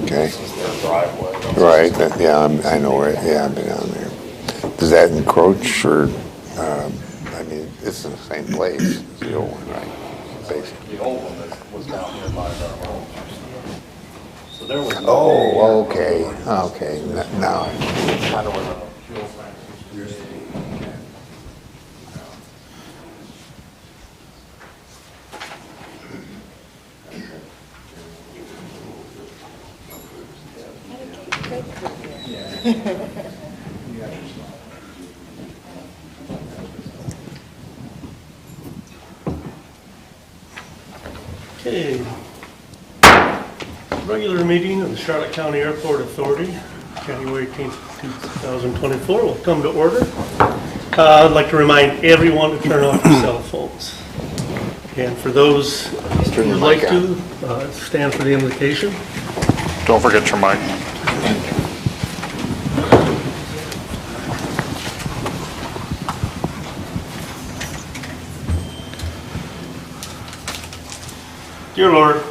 Okay. This is their driveway. Right. Yeah, I know where. Yeah, I've been down there. Does that encroach or? I mean, it's in the same place as the old one, right? Basically. The old one that was down here by our home. So there was. Oh, okay. Okay. Now. Kind of where the fuel tank used to be. Okay. Regular meeting of the Charlotte County Airport Authority, January 18th, 2024 will come to order. I'd like to remind everyone to turn off their cell phones. And for those who would like to, stand for the invocation. Don't forget your mic. Dear Lord,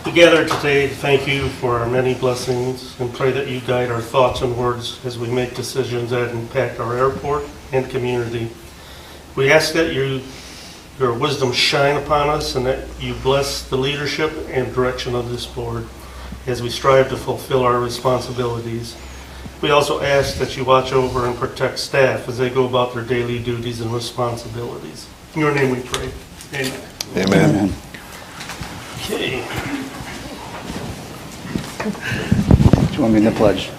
we gather today to thank you for our many blessings and pray that you guide our thoughts and words as we make decisions that impact our airport and community. We ask that your wisdom shine upon us and that you bless the leadership and direction of this board as we strive to fulfill our responsibilities. We also ask that you watch over and protect staff as they go about their daily duties and responsibilities. In your name we pray. Amen. Amen. Okay. Do you want me to pledge?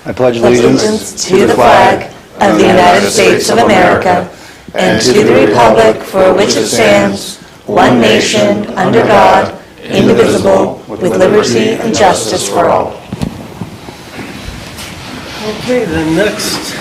I pledge allegiance to the flag of the United States of America and to the republic for which it stands, one nation, under God, indivisible, with liberty and justice for all. Okay, then next.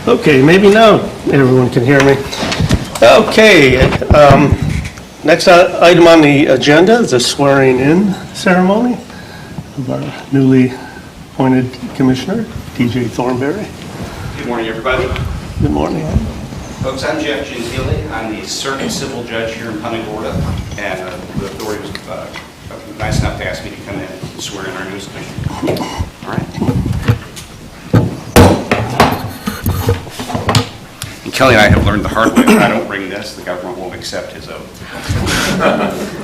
Okay, maybe now everyone can hear me. Okay, next item on the agenda is a swearing-in ceremony of our newly appointed commissioner, TJ Thornberry. Good morning, everybody. Good morning. Folks, I'm Jeff Gentile. I'm the circuit civil judge here in Punta Gorda, and the authority was nice enough to ask me to come in and swear in our newest commissioner. All right. And Kelly and I have learned the hard way. If I don't bring this, the government won't accept his oath.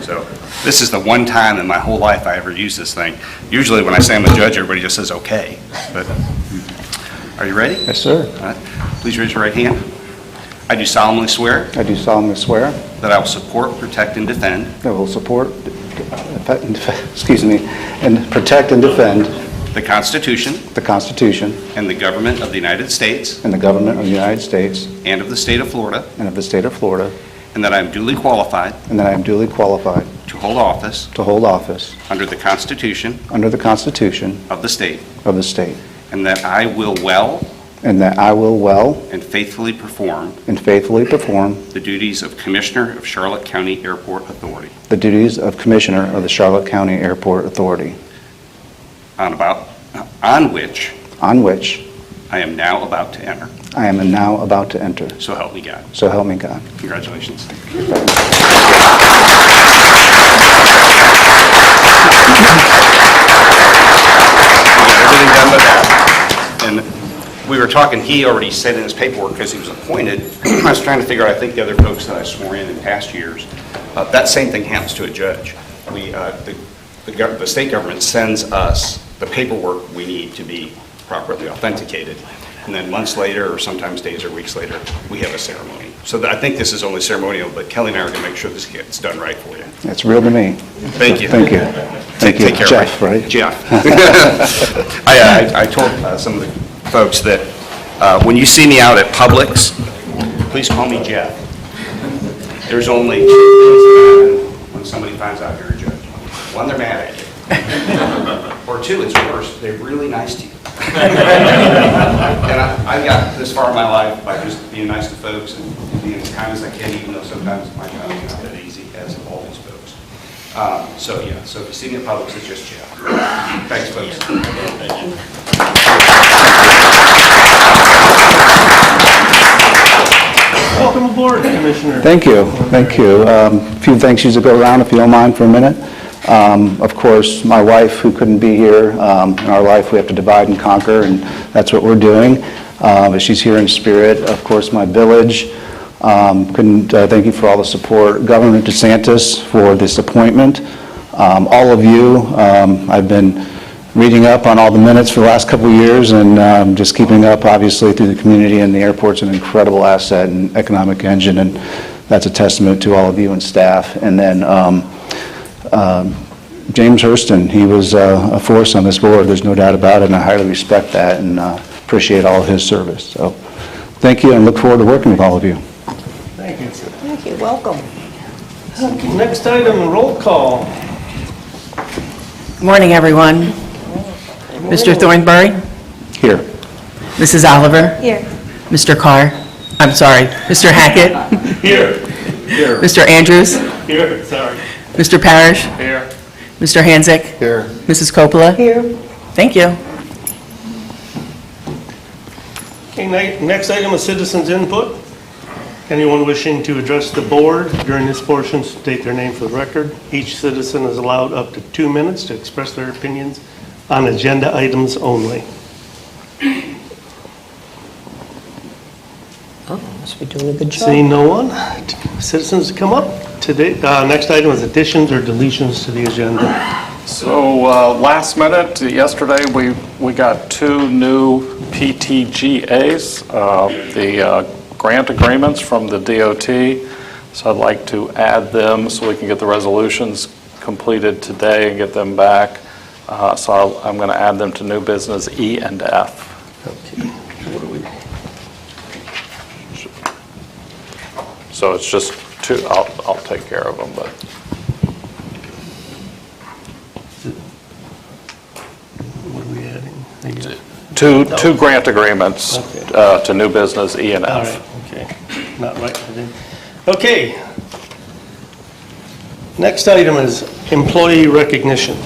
So this is the one time in my whole life I ever use this thing. Usually when I say I'm a judge, everybody just says okay. But are you ready? Yes, sir. All right. Please raise your right hand. I do solemnly swear I do solemnly swear that I will support, protect, and defend that I will support, and protect and defend the Constitution the Constitution and the government of the United States and the government of the United States and of the state of Florida, and of the state of Florida, and that I am duly qualified and that I am duly qualified to hold office to hold office under the Constitution under the Constitution of the state, of the state, and that I will well and that I will well and faithfully perform and faithfully perform the duties of Commissioner of Charlotte County Airport Authority the duties of Commissioner of the Charlotte County Airport Authority, on which on which I am now about to enter. I am now about to enter. So help me God. So help me God. Congratulations. Everything done with that. And we were talking, he already said in his paperwork because he was appointed. I was trying to figure out, I think the other folks that I swore in past years, that same thing happens to a judge. The state government sends us the paperwork we need to be properly authenticated. And then months later, or sometimes days or weeks later, we have a ceremony. So I think this is only ceremonial, but Kelly and I are going to make sure this gets done right for you. That's real to me. Thank you. Thank you. Thank you. Take care, Jeff, right? Jeff. I told some of the folks that when you see me out at Publix, please call me Jeff. There's only two things that happen when somebody finds out you're a judge. One, they're mad at you. Or two, it's worse, they're really nice to you. And I got this far start my life by just being nice to folks and being as kind as I can, even though sometimes my job is not that easy, as of all these folks. So if you see me in public, it's just Jeff. Thanks, folks. Welcome aboard, Commissioner. Thank you, thank you. A few thank yous to go around, if you don't mind, for a minute. Of course, my wife, who couldn't be here. In our life, we have to divide and conquer, and that's what we're doing. But she's here in spirit. Of course, my village. Thank you for all the support. Governor DeSantis for this appointment. All of you, I've been reading up on all the minutes for the last couple of years, and just keeping up, obviously, through the community, and the airport's an incredible asset and economic engine, and that's a testament to all of you and staff. And then James Hurston, he was a force on this board, there's no doubt about it, and I highly respect that and appreciate all of his service. So thank you, and look forward to working with all of you. Thank you. Thank you, welcome. Okay, next item, roll call. Good morning, everyone. Mr. Thornbury, Here. Mrs. Oliver, Here. Mr. Carr, I'm sorry, Mr. Hackett, Here. Here. Mr. Andrews, Here, sorry. Mr. Parrish, Here. Mr. Hansick, Here. Mrs. Coppola. Here. Thank you. Okay, next item is citizens' input. Anyone wishing to address the board during this portion, state their name for the record. Each citizen is allowed up to 2 minutes to express their opinions on agenda items only. Must be doing a good job. Seeing no one, citizens come up. Today, next item is additions or deletions to the agenda. So last minute, yesterday, we got 2 new PTGAs, the grant agreements from the DOT. So I'd like to add them so we can get the resolutions completed today and get them back. So I'm going to add them to new business E and F. So it's just 2, I'll take care of them, but. What are we adding? Two grant agreements Okay. to new business E and All F. right, okay. Not right. I didn't. Okay. Next item is employee recognition.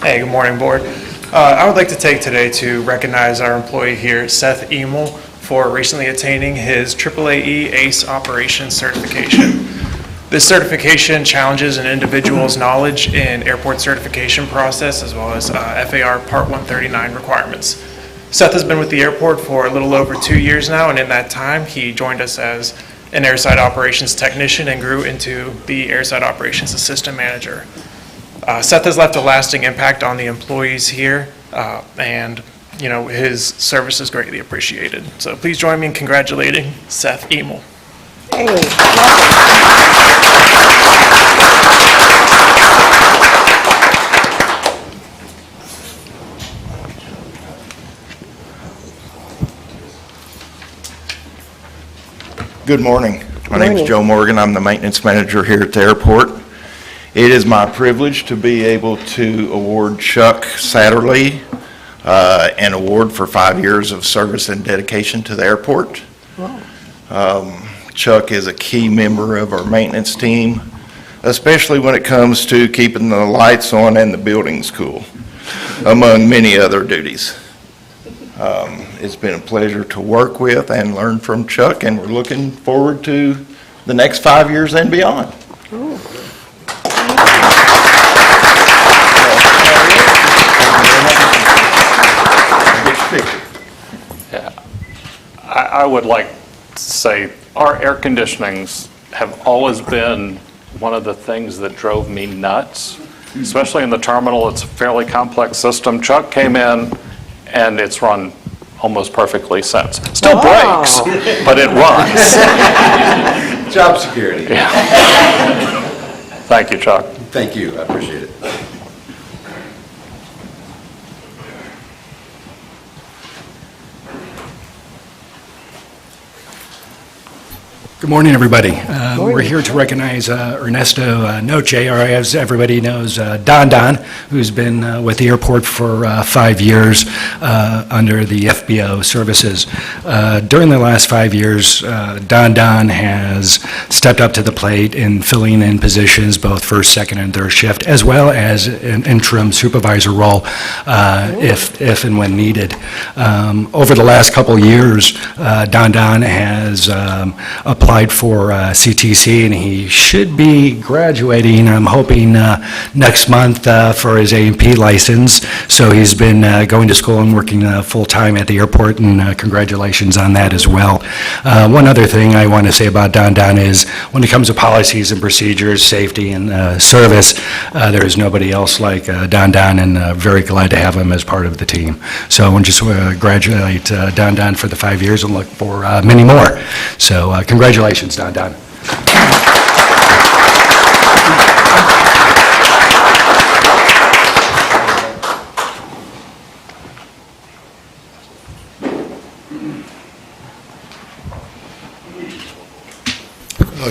Hey, good morning, Board. I would like to take today to recognize our employee here, Seth Emel, for recently attaining his AAAE ACE Operations certification. This certification challenges an individual's knowledge in airport certification process as well as FAR Part 139 requirements. Seth has been with the airport for a little over 2 years now, and in that time, he joined us as an airside operations technician and grew into the airside operations assistant manager. Seth has left a lasting impact on the employees here, and his service is greatly appreciated. So please join me in congratulating Seth Emel. Hey, welcome. Good morning. My name Morning. is Joe Morgan. I'm the maintenance manager here at the airport. It is my privilege to be able to award Chuck Satterlee an award for 5 years of service and dedication to the airport. Chuck is a key member of our maintenance team, especially when it comes to keeping the lights on and the buildings cool, among many other duties. It's been a pleasure to work with and learn from Chuck, and we're looking forward to the next 5 years and beyond. Yeah. I would like to say our air conditionings have always been one of the things that drove me nuts, especially in the terminal. It's a fairly complex system. Chuck came in and it's run almost perfectly since. Still breaks, but it runs. Job security. Yeah. Thank you, Chuck. Thank you, I appreciate it. Good morning, everybody. We're here to recognize Ernesto Noche, or as everybody knows, Don, who's been with the airport for 5 years under the FBO services. During the last 5 years, Don has stepped up to the plate in filling in positions, both first, second, and third shift, as well as an interim supervisor role if and when needed. Over the last couple of years, Don has applied for CTC, and he should be graduating, I'm hoping, next month for his A&P license. So he's been going to school and working full-time at the airport, and congratulations on that as well. One other thing I want to say about Don is when it comes to policies and procedures, safety, and service, there is nobody else like Don, and very glad to have him as part of the team. So I want to just congratulate Don for the 5 years and look for many more. So congratulations, Don.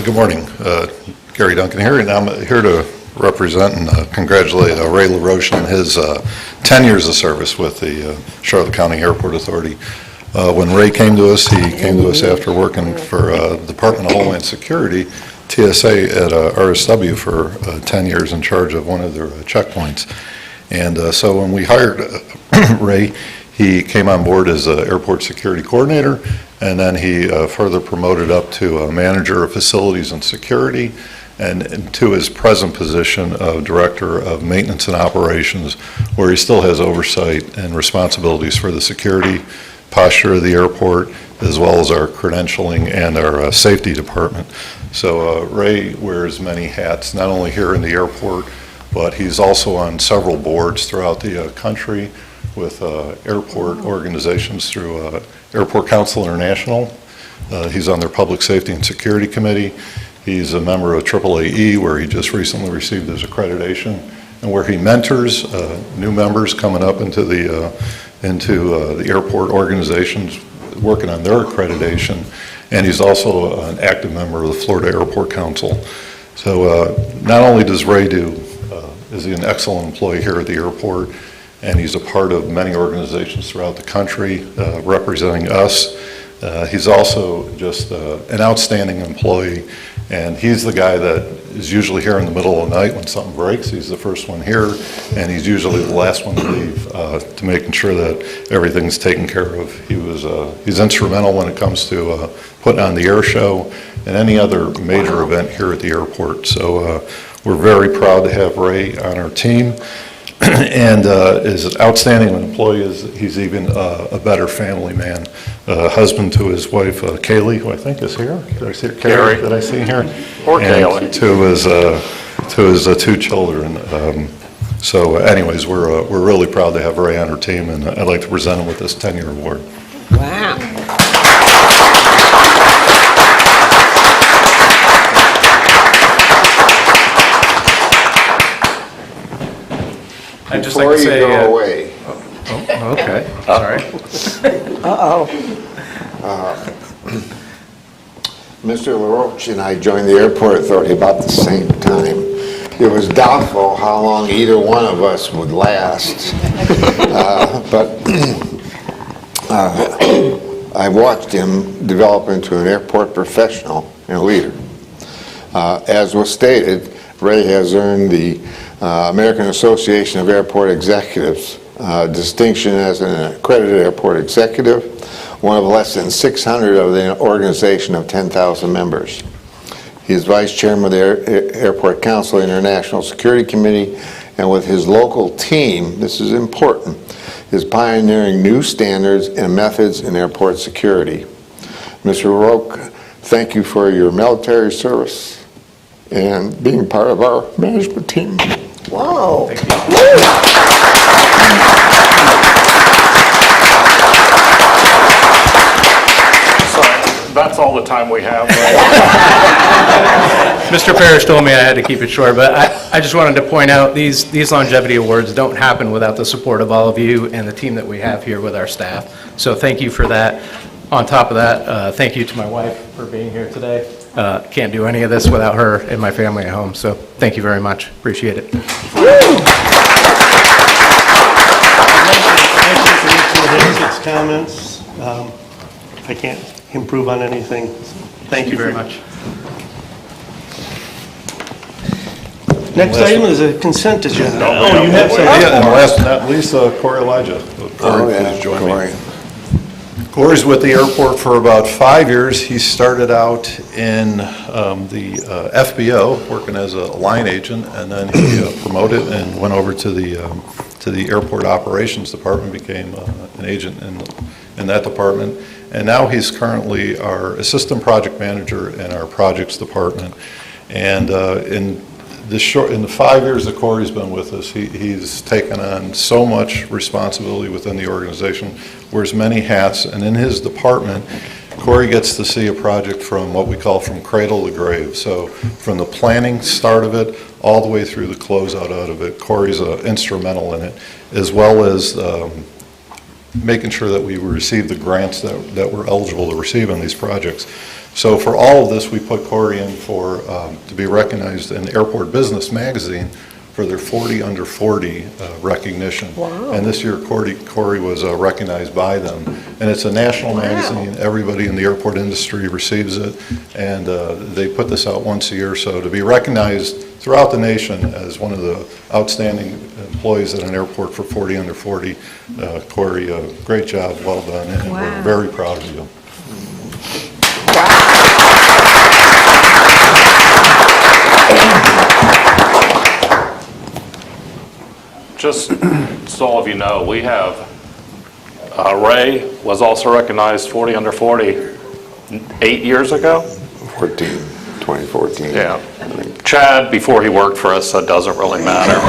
Good morning. Gary Duncan here, and I'm here to represent and congratulate Ray LaRoche on his 10 years of service with the Charlotte County Airport Authority. When Ray came to us, he came to us after working for the Department of Homeland Security, TSA at RSW for 10 years in charge of one of their checkpoints. And so when we hired Ray, he came on board as airport security coordinator, and then he further promoted up to manager of facilities and security, and to his present position of Director of Maintenance and Operations, where he still has oversight and responsibilities for the security posture of the airport, as well as our credentialing and our safety department. So Ray wears many hats, not only here in the airport, but he's also on several boards throughout the country with airport organizations through Airport Council International. He's on their Public Safety and Security Committee. He's a member of CCAA, where he just recently received his accreditation, and where he mentors new members coming up into the airport organizations working on their accreditation. And he's also an active member of the Florida Airport Council. So not only does Ray is he an excellent employee here at the airport, and he's a part of many organizations throughout the country representing us. He's also just an outstanding employee, and he's the guy that is usually here in the middle of the night when something breaks. He's the first one here, and he's usually the last one to leave to making sure that everything's taken care of. He's instrumental when it comes to putting on the air show and any other major event here at the airport. So we're very proud to have Ray on our team. And is an outstanding employee. He's even a better family man, husband to his wife Kaylee, who I think is here. Did I see her? Carrie? Did I see her? Or Kaylee. To his two children. So, anyways, we're really proud to have Ray on our team, and I'd like to present him with this 10-year award. Wow. I'd just like Before to you say, go away, okay, sorry. Uh-oh. Mr. LaRoche and I joined the Airport Authority about the same time. It was doubtful how long either one of us would last, but I watched him develop into an airport professional and a leader. As was stated, Ray has earned the American Association of Airport Executives distinction as an accredited airport executive, one of less than 600 of the organization of 10,000 members. He is vice chairman of the Airport Council International Security Committee, and with his local team, this is important, is pioneering new standards and methods in airport security. Mr. LaRoche, thank you for your military service and being part of our management team. Whoa. So that's all the time we have, right? Mr. Parrish told me I had to keep it short, but I just wanted to point out these longevity awards don't happen without the support of all of you and the team that we have here with our staff. So thank you for that. On top of that, thank you to my wife for being here today. Can't do any of this without her and my family at home, so thank you very much. Appreciate it. Six comments. I can't improve on anything. Thank you very much. Next item is a consent agenda. Oh, you have something? Yeah, and last but not least, Corey Elijah. Corey, yeah, please join me. Corey. Corey's with the airport for about 5 years. He started out in the FBO, working as a line agent, and then he promoted and went over to the airport operations department, became an agent in that department. And now he's currently our assistant project manager in our projects department. And in the 5 years that Corey's been with us, he's taken on so much responsibility within the organization, wears many hats, and in his department, Corey gets to see a project from what we call from cradle to grave. So from the planning start of it all the way through the closeout out of it, Corey's instrumental in it, as well as making sure that we receive the grants that we're eligible to receive on these projects. So for all of this, we put Corey in to be recognized in Airport Business Magazine for their 40 under 40 recognition. Wow. And this year, Corey was recognized by them. And it's a national magazine. Everybody in the airport industry receives it. And they put this out once a year. So to be recognized throughout the nation as one of the outstanding employees at an airport for 40 under 40, Corey, great job, well done. And we're very proud of you. Just so all of you know, we have, Ray was also recognized 40 under 40 8 years ago. 2014. Yeah. Chad, before he worked for us, that doesn't really matter.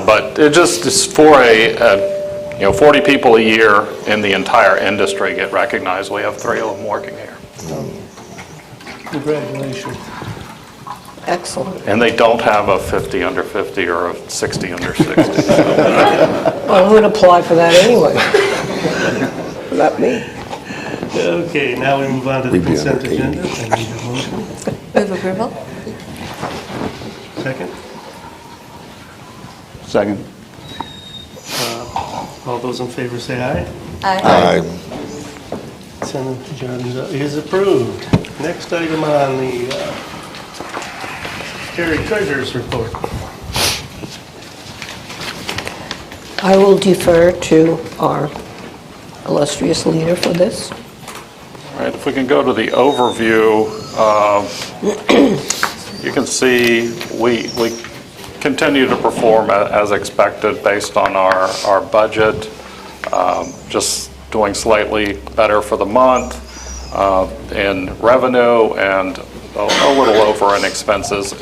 But it just is for 40 people a year in the entire industry get recognized. We have 3 of them working here. Congratulations. Excellent. And they don't have a 50 under 50 or a 60 under 60. Well, who would apply for that anyway? Not me. Okay, now we move on to the consent agenda. I need a motion. Move approval? Second. Second. All those in favor say aye. Aye. Consent agenda is approved. Next item on the Terry Treasurer's report. I will defer to our illustrious leader for this. All right, if we can go to the overview, you can see we continue to perform as expected based on our budget, just doing slightly better for the month in revenue and a little over in expenses.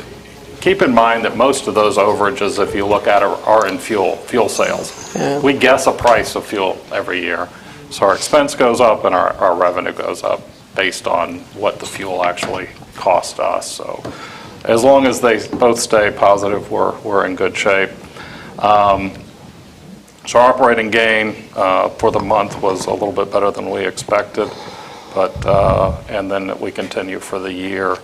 Keep in mind that most of those overages, if you look at it, are in fuel sales. Yeah. We guess a price of fuel every year. So our expense goes up and our revenue goes up based on what the fuel actually cost us. So as long as they both stay positive, we're in good shape. So our operating gain for the month was a little bit better than we expected, and then we continue for the year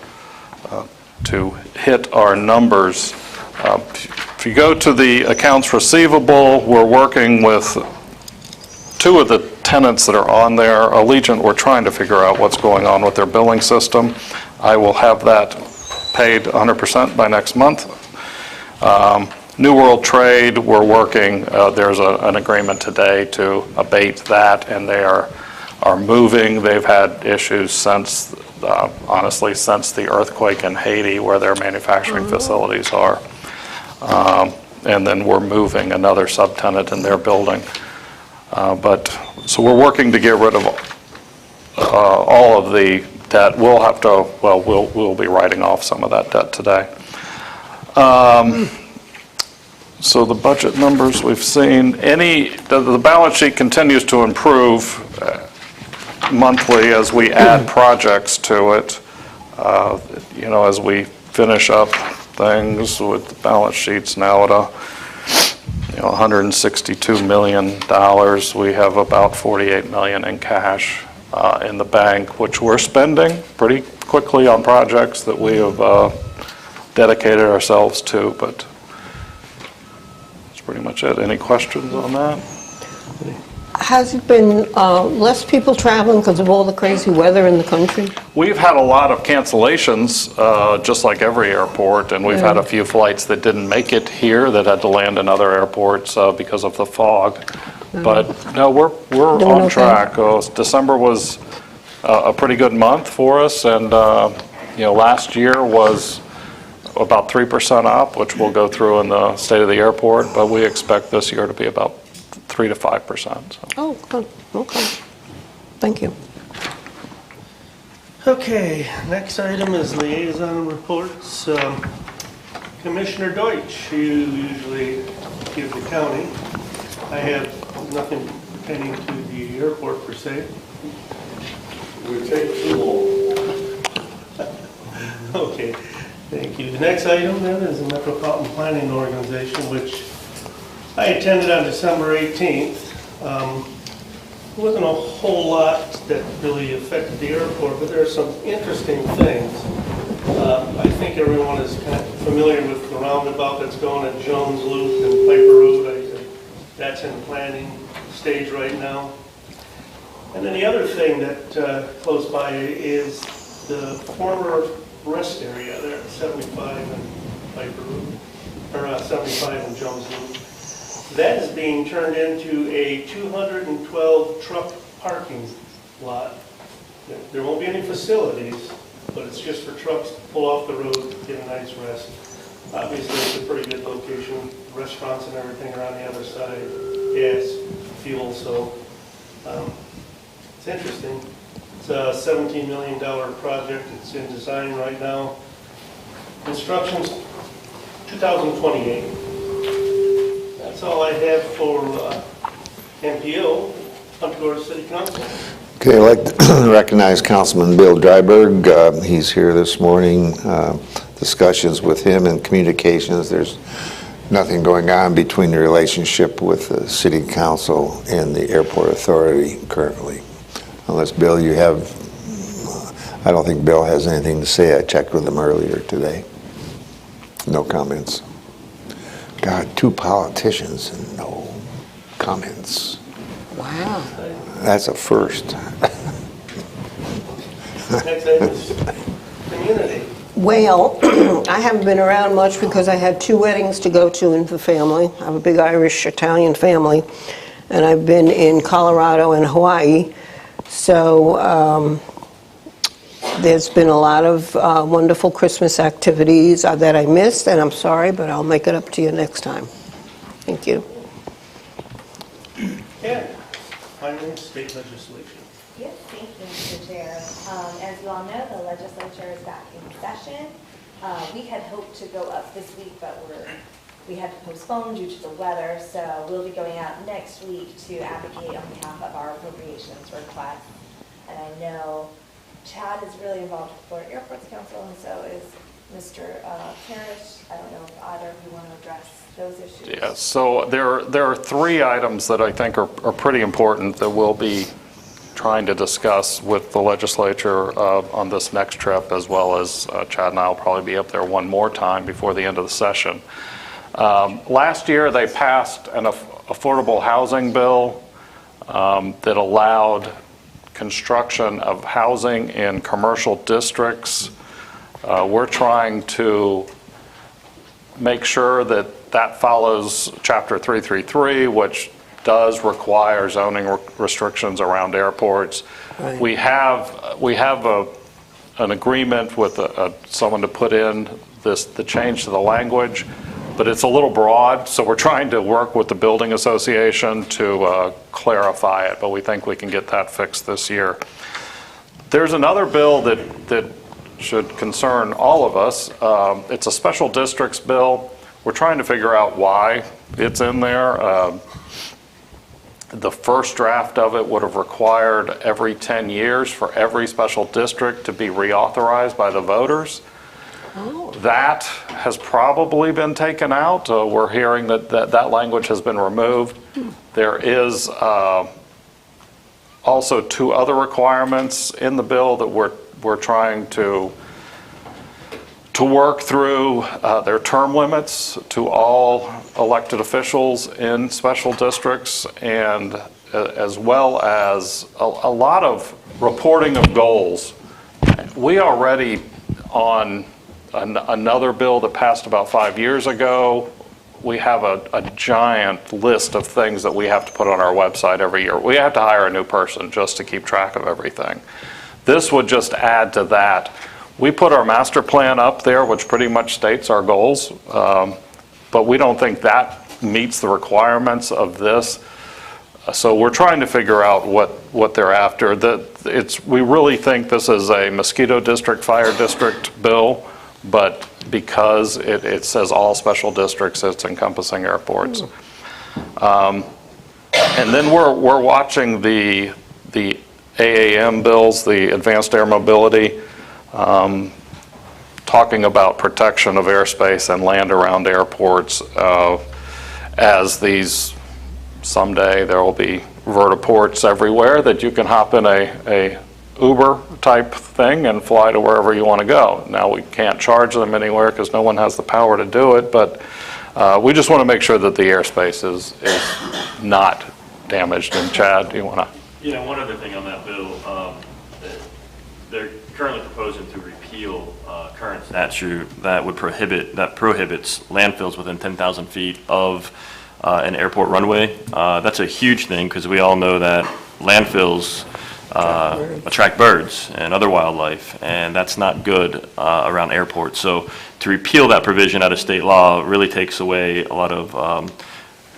to hit our numbers. If you go to the accounts receivable, we're working with 2 of the tenants that are on there. Allegiant, we're trying to figure out what's going on with their billing system. I will have that paid 100% by next month. New World Trade, we're working, there's an agreement today to abate that, and they are moving. They've had issues since, honestly, since the earthquake in Haiti where their manufacturing facilities are. And then we're moving another subtenant in their building. So we're working to get rid of all of the debt. We'll be writing off some of that debt today. So the budget numbers we've seen, the balance sheet continues to improve monthly as we add projects to it. As we finish up things with the balance sheets now at $162 million. We have about $48 million in cash. in the bank, which we're spending pretty quickly on projects that we have dedicated ourselves to, but that's pretty much it. Any questions on that? Has it been less people traveling because of all the crazy weather in the country? We've had a lot of cancellations, just like every airport, and we've had a few flights that didn't make it here that had to land in other airports because of the fog. But no, we're on track. December was a pretty good month for us, and last year was about 3% up, which we'll go through in the state of the airport, but we expect this year to be about 3 to 5%. So. Oh, good. Okay. Thank you. Okay, next item is liaison reports. Commissioner Deutsch, you usually give the county. I have nothing pertaining to the airport per se. We take too long. Okay, thank you. The next item then is the Metropolitan Planning Organization, which I attended on December 18th. There wasn't a whole lot that really affected the airport, but there are some interesting things. I think everyone is kind of familiar with the roundabout that's going at Jones Loop and Piper Road. That's in planning stage right now. And then the other thing that close by is the former rest area there at 75 and Piper Road, or 75 and Jones Loop. That is being turned into a 212 truck parking lot. There won't be any facilities, but it's just for trucks to pull off the road, get a nice rest. Obviously, it's a pretty good location. Restaurants and everything are on the other side. Gas, fuel, so it's interesting. It's a $17 million project. It's in design right now. Construction's 2028. That's all I have for MPO. Come to our city council. Okay, I'd like to recognize Councilman Bill Dryberg. He's here this morning. Discussions with him and communications. There's nothing going on between the relationship with the city council and the airport authority currently. Unless, Bill, you have, I don't think Bill has anything to say. I checked with him earlier today. No comments. God, 2 politicians and no comments. Wow. That's a first. Next item is community. Well, I haven't been around much because I had 2 weddings to go to in the family. I have a big Irish-Italian family, and I've been in Colorado and Hawaii. So there's been a lot of wonderful Christmas activities that I missed, and I'm sorry, but I'll make it up to you next time. Thank you. Yeah, finally, state legislation. Yes, thank you, Mr. Chair. As you all know, the legislature is back in session. We had hoped to go up this week, but we had to postpone due to the weather, so we'll be going out next week to advocate on behalf of our appropriations request. And I know Chad is really involved with Florida Airports Council, and so is Mr. Parrish. I don't know if either of you want to address those issues. Yeah, so there are 3 items that I think are pretty important that we'll be trying to discuss with the legislature on this next trip, as well as Chad and I will probably be up there one more time before the end of the session. Last year, they passed an affordable housing bill that allowed construction of housing in commercial districts. We're trying to make sure that that follows Chapter 333, which does require zoning restrictions around airports. Right. We have an agreement with someone to put in the change to the language, but it's a little broad, so we're trying to work with the building association to clarify it, but we think we can get that fixed this year. There's another bill that should concern all of us. It's a special districts bill. We're trying to figure out why it's in there. The first draft of it would have required every 10 years for every special district to be reauthorized by the voters. Oh. That has probably been taken out. We're hearing that language has been removed. There is also two other requirements in the bill that we're trying to work through. Their term limits to all elected officials in special districts, and as well as a lot of reporting of goals. We already, on another bill that passed about 5 years ago, we have a giant list of things that we have to put on our website every year. We have to hire a new person just to keep track of everything. This would just add to that. We put our master plan up there, which pretty much states our goals, but we don't think that meets the requirements of this. So we're trying to figure out what they're after. We really think this is a mosquito district, fire district bill, but because it says all special districts, it's encompassing airports. And then we're watching the AAM bills, the Advanced Air Mobility, talking about protection of airspace and land around airports, as these, someday there will be vertiports everywhere that you can hop in a Uber type thing and fly to wherever you want to go. Now we can't charge them anywhere because no one has the power to do it, but we just want to make sure that the airspace is not damaged. And Chad, do you want to? Yeah, one other thing on that bill, they're currently proposing to repeal current statute that prohibits landfills within 10,000 feet of an airport runway. That's a huge thing because we all know that landfills attract birds and other wildlife, and that's not good around airports. So to repeal that provision out of state law really takes away a lot of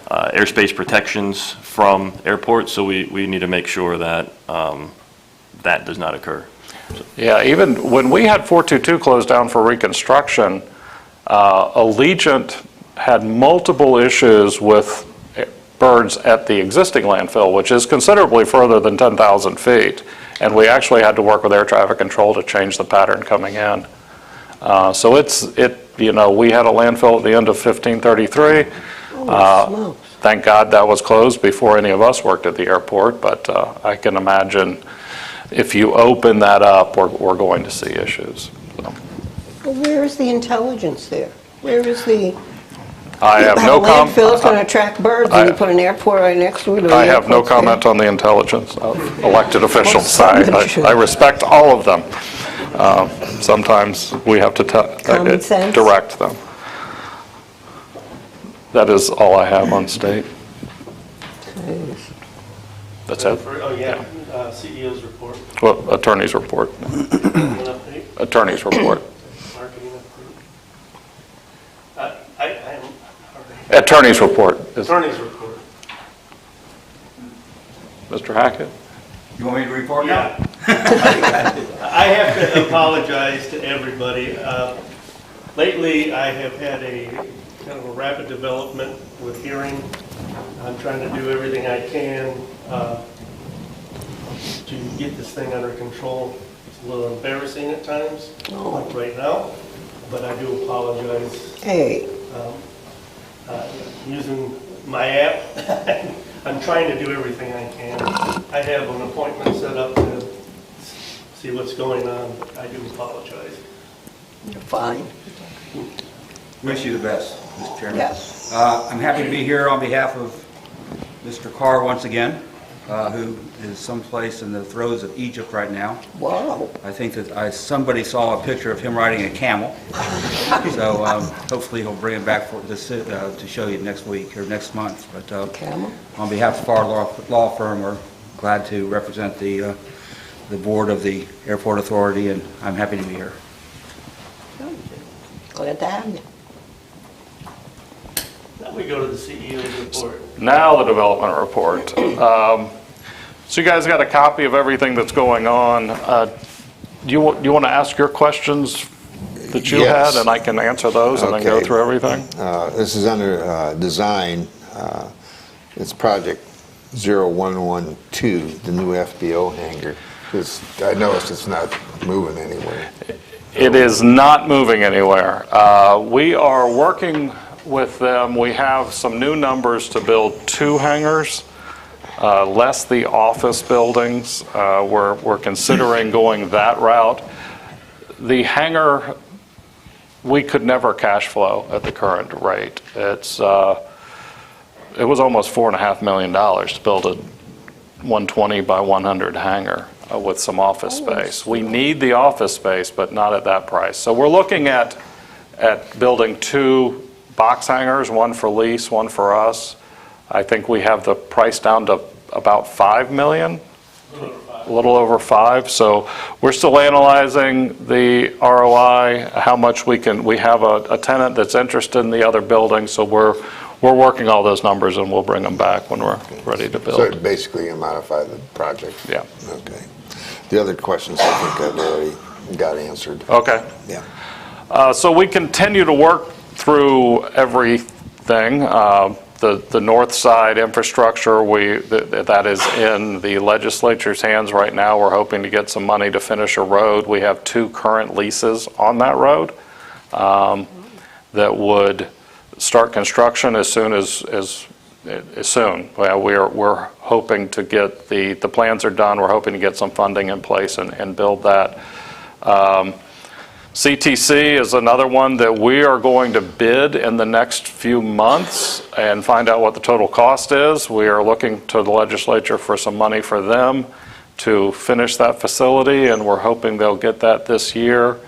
airspace protections from airports, so we need to make sure that that does not occur. Yeah, even when we had 422 closed down for reconstruction, Allegiant had multiple issues with birds at the existing landfill, which is considerably further than 10,000 feet. And we actually had to work with air traffic control to change the pattern coming in. So we had a landfill at the end of 1533. Thank God that was closed before any of us worked at the airport, but I can imagine if you open that up, we're going to see issues. So. Well, where is the intelligence there? Where is the... I have no comment. Landfill's going to attract birds, and you put an airport right next to it. I have no comment on the intelligence of elected officials. I respect all of them. Sometimes we have to direct them. That is all I have on state. That's it? Oh, yeah, CEO's report. Well, attorney's report. Attorney's report. Marketing update. Attorney's report. Attorney's report. Mr. Hackett? You want me to report now? Yeah. I have to apologize to everybody. Lately, I have had a kind of a rapid development with hearing. I'm trying to do everything I can to get this thing under control. It's a little embarrassing at times, like right now, but I do apologize. Hey. Using my app, I'm trying to do everything I can. I have an appointment set up to see what's going on, but I do apologize. You're fine. Wish you the best, Mr. Chairman. Yes. I'm happy to be here on behalf of Mr. Carr once again, who is someplace in the throes of Egypt right now. Wow. I think that somebody saw a picture of him riding a camel. So hopefully he'll bring it back to show you next week or next month. But camel? On behalf of our law firm, we're glad to represent the board of the Airport Authority, and I'm happy to be here. Glad to have you. Now we go to the CEO's report. Now the development report. So you guys got a copy of everything that's going on. Do you want to ask your questions that you had, and I can answer those and then go through everything? This is under design. It's project 0112, the new FBO hangar. I noticed it's not moving anywhere. It is not moving anywhere. We are working with them. We have some new numbers to build 2 hangars. less the office buildings. We're considering going that route. The hangar, we could never cash flow at the current rate. It was almost $4.5 million to build a 120 by 100 hangar with some office space. We need the office space, but not at that price. So we're looking at building 2 box hangars, one for lease, one for us. I think we have the price down to about $5 million, a little over 5. So we're still analyzing the ROI, how much we have a tenant that's interested in the other building, so we're working all those numbers, and we'll bring them back when we're ready to build. So basically, you modify the project? Yeah. Okay. The other questions, I think I've already got answered. Okay. Yeah. So we continue to work through everything. The north side infrastructure, that is in the legislature's hands right now. We're hoping to get some money to finish a road. We have 2 current leases on that road that would start construction as soon as soon. Well, we're hoping to get the plans are done. We're hoping to get some funding in place and build that. CTC is another one that we are going to bid in the next few months and find out what the total cost is. We are looking to the legislature for some money for them to finish that facility, and we're hoping they'll get that this year.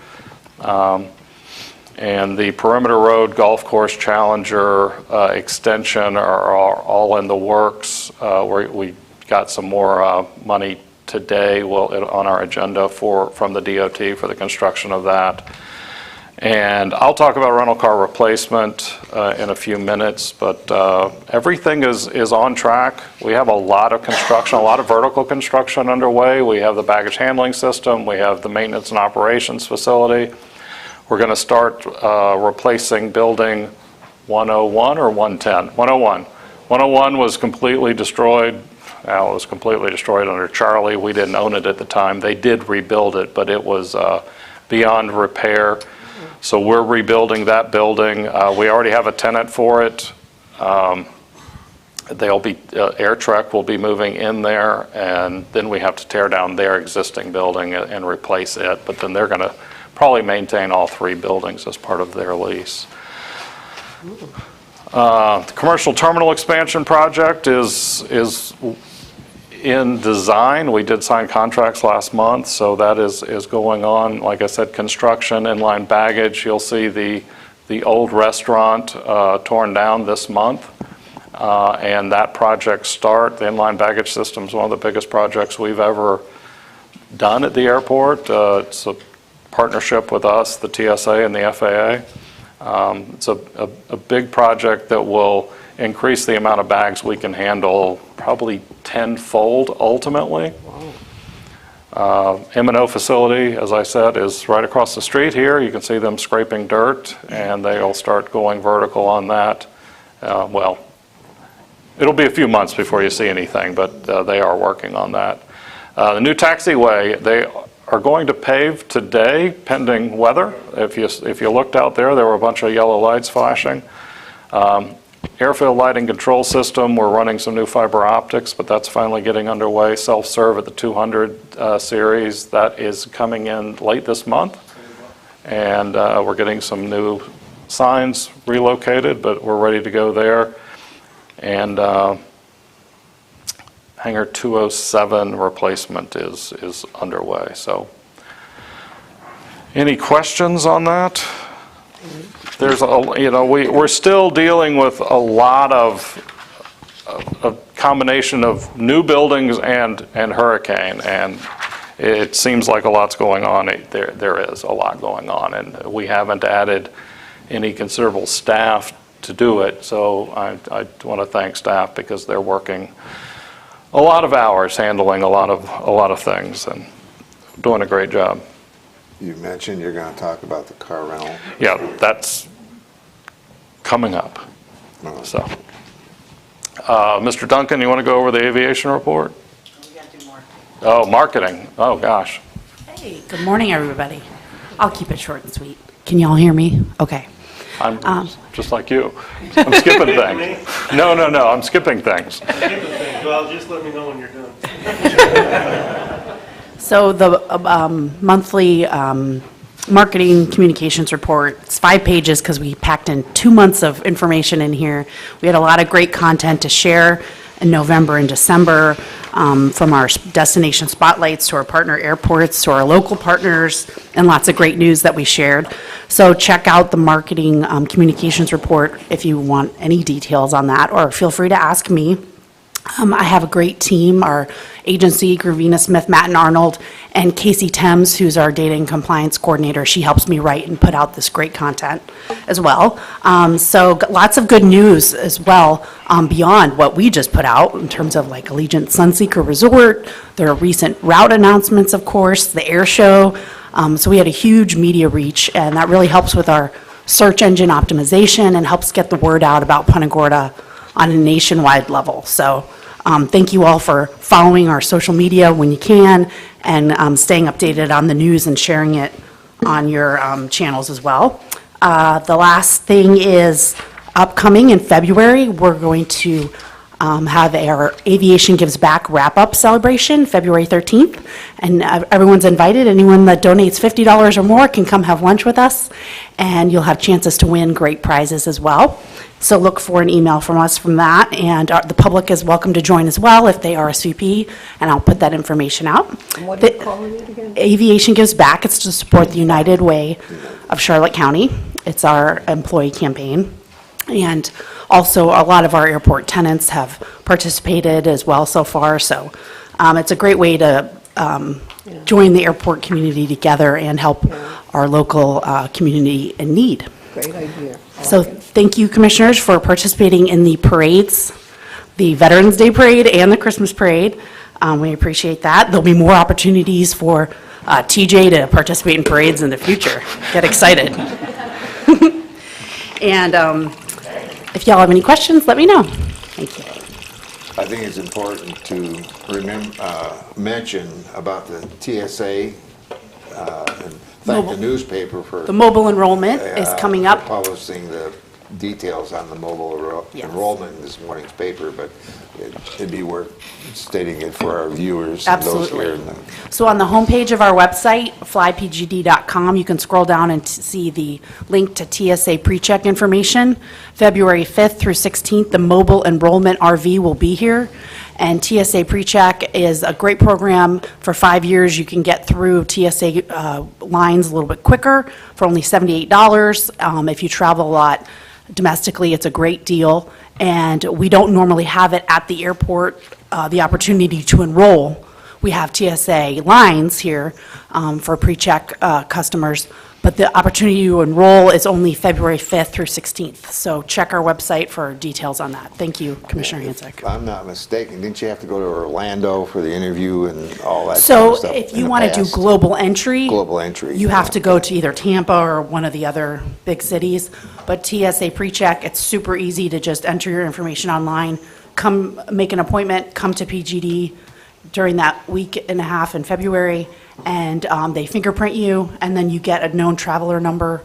And the Perimeter Road Golf Course Challenger extension are all in the works. We got some more money today on our agenda from the DOT for the construction of that. And I'll talk about rental car replacement in a few minutes, but everything is on track. We have a lot of construction, a lot of vertical construction underway. We have the baggage handling system. We have the maintenance and operations facility. We're going to start replacing building 101 or 110? 101. 101 was completely destroyed. Well, it was completely destroyed under Charlie. We didn't own it at the time. They did rebuild it, but it was beyond repair. So we're rebuilding that building. We already have a tenant for it. Air Trek will be moving in there, and then we have to tear down their existing building and replace it. But then they're going to probably maintain all 3 buildings as part of their lease. The commercial terminal expansion project is in design. We did sign contracts last month, so that is going on. Like I said, construction, inline baggage. You'll see the old restaurant torn down this month, and that project start. The inline baggage system is one of the biggest projects we've ever done at the airport. It's a partnership with us, the TSA and the FAA. It's a big project that will increase the amount of bags we can handle probably tenfold ultimately. M&O facility, as I said, is right across the street here. You can see them scraping dirt, and they'll start going vertical on that. Well, it'll be a few months before you see anything, but they are working on that. The new taxiway, they are going to pave today pending weather. If you looked out there were a bunch of yellow lights flashing. Airfield lighting control system, we're running some new fiber optics, but that's finally getting underway. Self-serve at the 200 series, that is coming in late this month. And we're getting some new signs relocated, but we're ready to go there. And Hangar 207 replacement is underway. So, any questions on that? There's we're still dealing with a lot of a combination of new buildings and hurricane, and it seems like a lot's going on. There is a lot going on, and we haven't added any considerable staff to do it. So I want to thank staff because they're working a lot of hours handling a lot of things and doing a great job. You mentioned you're going to talk about the car rental. Yeah, that's coming up. So, Mr. Duncan, you want to go over the aviation report? We got to do more. Oh, marketing. Oh, gosh. Hey, good morning, everybody. I'll keep it short and sweet. Can you all hear me? Okay. I'm just like you. I'm skipping things. No, I'm skipping things. Well, just let me know when you're done. So the monthly marketing communications report, it's 5 pages because we packed in 2 months of information in here. We had a lot of great content to share in November and December, from our destination spotlights to our partner airports to our local partners, and lots of great news that we shared. So check out the marketing communications report if you want any details on that, or feel free to ask me. I have a great team, our agency, Gravina Smith, Matt and Arnold, and Casey Thames, who's our data and compliance coordinator. She helps me write and put out this great content as well. So lots of good news as well, beyond what we just put out in terms of like Allegiant Sunseeker Resort, there are recent route announcements, of course, the air show. So we had a huge media reach, and that really helps with our search engine optimization and helps get the word out about Punta Gorda on a nationwide level. So thank you all for following our social media when you can, and staying updated on the news and sharing it on your channels as well. The last thing is upcoming in February, we're going to have our Aviation Gives Back wrap-up celebration, February 13th, and everyone's invited. Anyone that donates $50 or more can come have lunch with us, and you'll have chances to win great prizes as well. So look for an email from us from that, and the public is welcome to join as well if they RSVP, and I'll put that information out. And what are you calling it again? Aviation Gives Back, it's to support the United Way of Charlotte County. It's our employee campaign. And also, a lot of our airport tenants have participated as well so far, so it's a great way to join the airport community together and help our local community in need. Great idea. So thank you, Commissioners, for participating in the parades, the Veterans Day Parade and the Christmas Parade. We appreciate that. There'll be more opportunities for TJ to participate in parades in the future. Get excited. And if y'all have any questions, let me know. Thank you. I think it's important to mention about the TSA, and thank the newspaper for The mobile enrollment is coming up. for publishing the details on the mobile enrollment in this morning's paper, but it'd be worth stating it for our viewers and those here. Absolutely. So on the homepage of our website, flypgd.com, you can scroll down and see the link to TSA PreCheck information. February 5th through 16th, the mobile enrollment RV will be here. And TSA PreCheck is a great program. For 5 years, you can get through TSA lines a little bit quicker for only $78. If you travel a lot domestically, it's a great deal. And we don't normally have it at the airport, the opportunity to enroll. We have TSA lines here for PreCheck customers, but the opportunity to enroll is only February 5th through 16th. So check our website for details on that. Thank you, Commissioner Hansick. If I'm not mistaken, didn't you have to go to Orlando for the interview and all that kind So of stuff? if in you the want to do past? global entry, Global entry. you have to go to either Tampa or one of the other big cities. But TSA PreCheck, it's super easy to just enter your information online, come make an appointment, come to PGD during that week and a half in February, and they fingerprint you, and then you get a known traveler number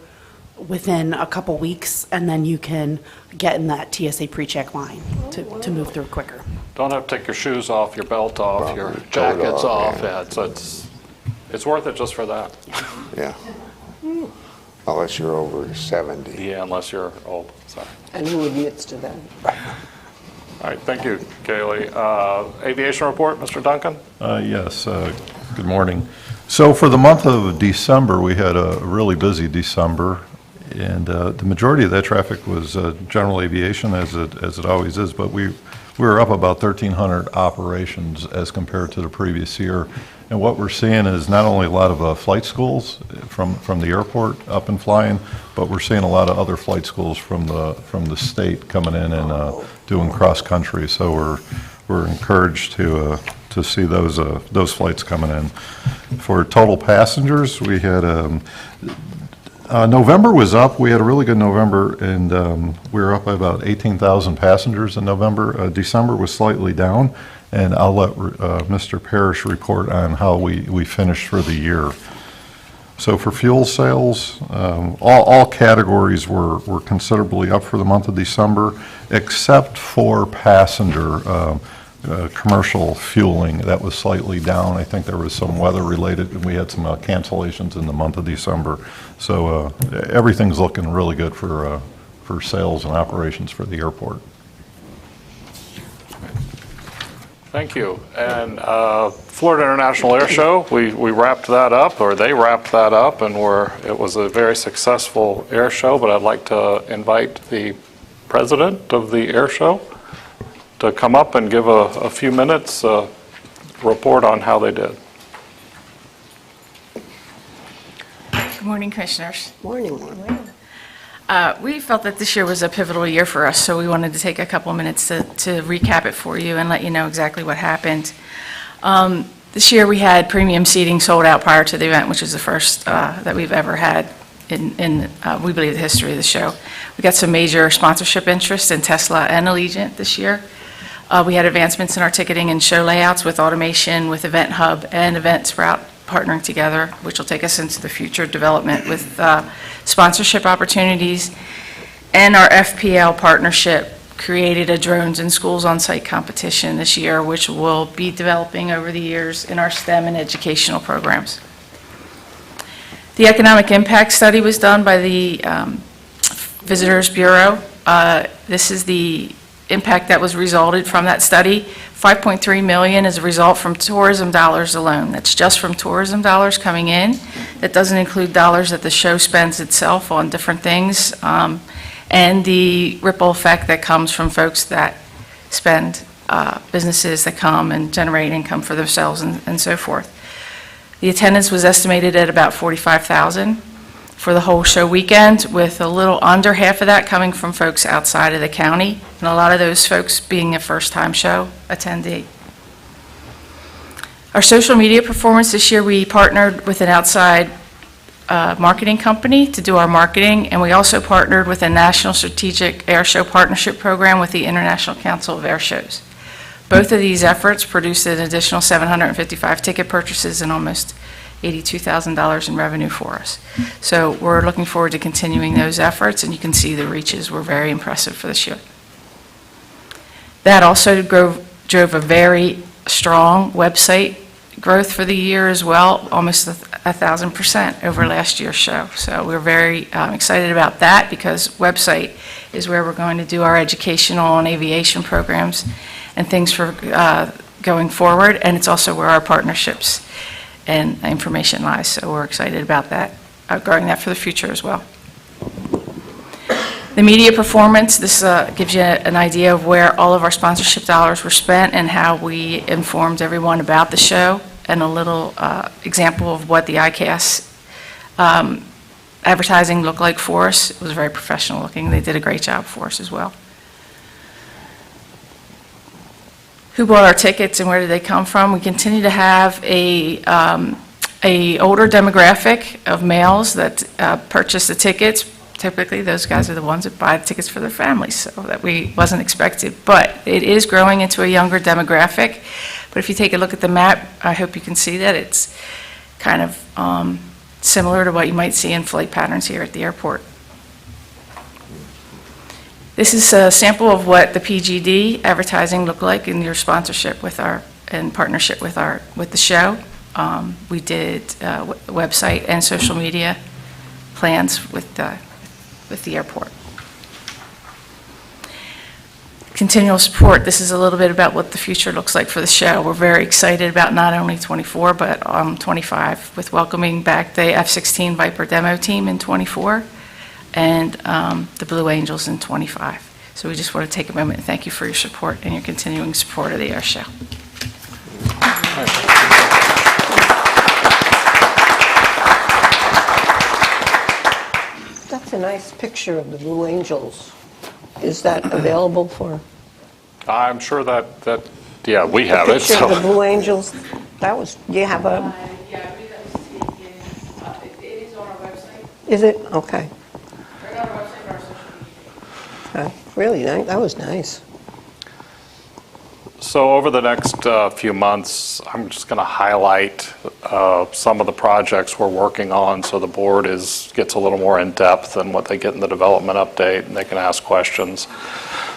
within a couple weeks, and then you can get in that TSA PreCheck line to move through quicker. Don't have to take your shoes off, your belt off, your jackets off. Yeah, it's worth it just for that. Yeah. Unless you're over 70. Yeah, unless you're old. Sorry. And who admits to that? All right, thank you, Kaylee. Aviation report, Mr. Duncan? Yes, good morning. So for the month of December, we had a really busy December, and the majority of that traffic was general aviation, as it always is, but we were up about 1,300 operations as compared to the previous year. And what we're seeing is not only a lot of flight schools from the airport up and flying, but we're seeing a lot of other flight schools from the state coming in and doing cross country. So we're encouraged to see those flights coming in. For total passengers, we had November was up. We had a really good November, and we were up by about 18,000 passengers in November. December was slightly down, and I'll let Mr. Parrish report on how we finished for the year. So for fuel sales, all categories were considerably up for the month of December, except for passenger commercial fueling. That was slightly down. I think there was some weather-related, and we had some cancellations in the month of December. So everything's looking really good for sales and operations for the airport. Thank you. And Florida International Air Show, we wrapped that up, or they wrapped that up, and it was a very successful air show, but I'd like to invite the president of the air show to come up and give a few minutes report on how they did. Good morning, Commissioners. Morning. We felt that this year was a pivotal year for us, so we wanted to take a couple minutes to recap it for you and let you know exactly what happened. This year we had premium seating sold out prior to the event, which is the first that we've ever had in we believe, the history of the show. We got some major sponsorship interest in Tesla and Allegiant this year. We had advancements in our ticketing and show layouts with automation, with Event Hub and Event Sprout partnering together, which will take us into the future development with sponsorship opportunities. And our FPL partnership created a drones in schools on-site competition this year, which we'll be developing over the years in our STEM and educational programs. The economic impact study was done by the Visitors Bureau. This is the impact that was resulted from that study. $5.3 million is a result from tourism dollars alone. That's just from tourism dollars coming in. That doesn't include dollars that the show spends itself on different things, and the ripple effect that comes from folks that spend, businesses that come and generate income for themselves and so forth. The attendance was estimated at about 45,000 for the whole show weekend, with a little under half of that coming from folks outside of the county, and a lot of those folks being a first-time show attendee. Our social media performance this year, we partnered with an outside marketing company to do our marketing, and we also partnered with a National Strategic Air Show Partnership Program with the International Council of Air Shows. Both of these efforts produced an additional 755 ticket purchases and almost $82,000 in revenue for us. So we're looking forward to continuing those efforts, and you can see the reaches were very impressive for this year. That also drove a very strong website growth for the year as well, almost 1,000% over last year's show. So we're very excited about that, because website is where we're going to do our educational and aviation programs and things for going forward, and it's also where our partnerships and information lies, so we're excited about that, growing that for the future as well. The media performance, this gives you an idea of where all of our sponsorship dollars were spent and how we informed everyone about the show, and a little example of what the ICAS advertising looked like for us. It was very professional looking. They did a great job for us as well. Who bought our tickets and where did they come from? We continue to have a older demographic of males that purchase the tickets. Typically, those guys are the ones that buy the tickets for their families, so that wasn't expected. But it is growing into a younger demographic. But if you take a look at the map, I hope you can see that it's kind of similar to what you might see in flight patterns here at the airport. This is a sample of what the PGD advertising looked like in your sponsorship in partnership with the show. We did website and social media plans with the airport. Continual support. This is a little bit about what the future looks like for the show. We're very excited about not only 24, but 25, with welcoming back the F-16 Viper demo team in 24. And the Blue Angels in 25. So we just want to take a moment and thank you for your support and your continuing support of the air show. That's a nice picture of the Blue Angels. Is that available for? I'm sure that yeah, we have it. Picture of the Blue Angels. That was. Do you have a? Yeah, I believe that was taken. It is on our website. Is it? Okay. Okay. Really nice. That was nice. So over the next few months, I'm just going to highlight some of the projects we're working on so the board gets a little more in-depth than what they get in the development update, and they can ask questions.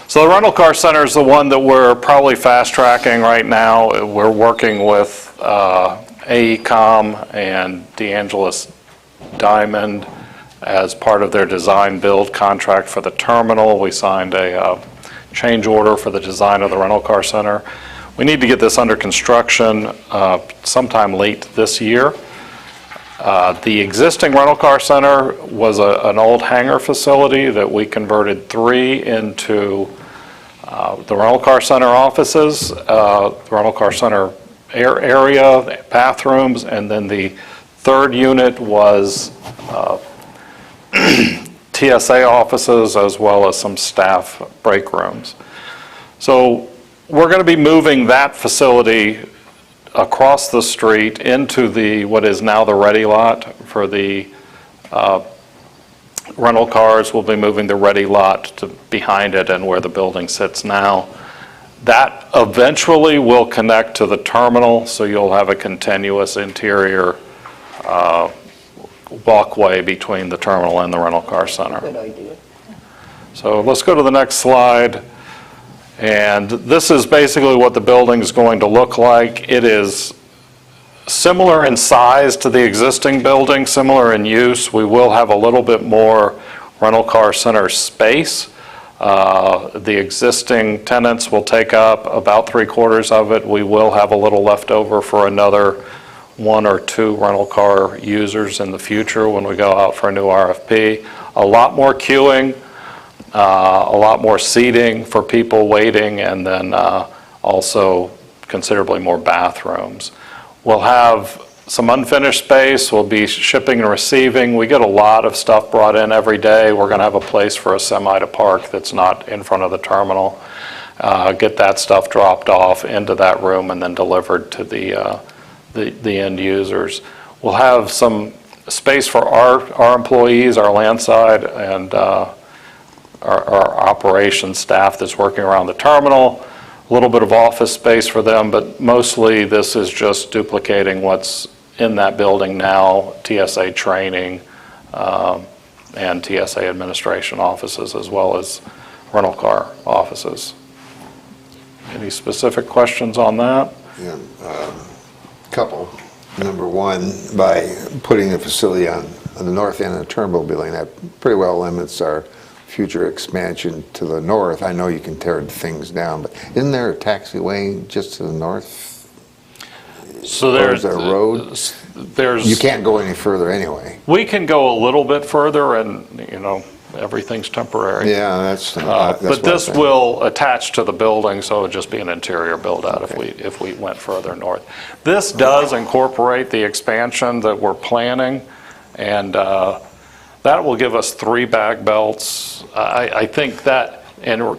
So the rental car center is the one that we're probably fast-tracking right now. We're working with AECom and DeAngelis Diamond as part of their design-build contract for the terminal. We signed a change order for the design of the rental car center. We need to get this under construction sometime late this year. The existing rental car center was an old hangar facility that we converted 3 into the rental car center offices, the rental car center area, bathrooms, and then the third unit was TSA offices as well as some staff break rooms. So we're going to be moving that facility across the street into what is now the ready lot for the rental cars. We'll be moving the ready lot to behind it and where the building sits now. That eventually will connect to the terminal, so you'll have a continuous interior walkway between the terminal and the rental car center. Good idea. So let's go to the next slide. And this is basically what the building is going to look like. It is similar in size to the existing building, similar in use. We will have a little bit more rental car center space. The existing tenants will take up about 3/4 of it. We will have a little left over for another 1 or 2 rental car users in the future when we go out for a new RFP. A lot more queuing, a lot more seating for people waiting, and then also considerably more bathrooms. We'll have some unfinished space. We'll be shipping and receiving. We get a lot of stuff brought in every day. We're going to have a place for a semi to park that's not in front of the terminal. Get that stuff dropped off into that room and then delivered to the end users. We'll have some space for our employees, our landside, and our operations staff that's working around the terminal. A little bit of office space for them, but mostly this is just duplicating what's in that building now, TSA training and TSA administration offices, as well as rental car offices. Any specific questions on that? Yeah, couple. Number one, by putting the facility on the north end of the terminal building, that pretty well limits our future expansion to the north. I know you can tear things down, but isn't there a taxiway just to the north? So there's a road. You can't go any further anyway. We can go a little bit further, and everything's temporary. Yeah, that's but this will attach to the building, so it would just be an interior build out if we went further north. This does incorporate the expansion that we're planning, and that will give us 3 bag belts. I think that, and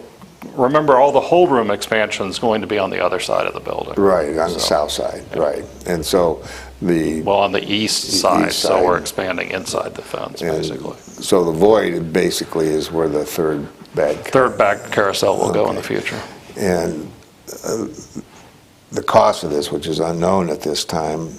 remember, all the hold room expansion is going to be on the other side of the building. Right, on the south side, right. And so on the east side, so we're expanding inside the fence, basically. So the void basically is where the third bag carousel will go in the future. And the cost of this, which is unknown at this time,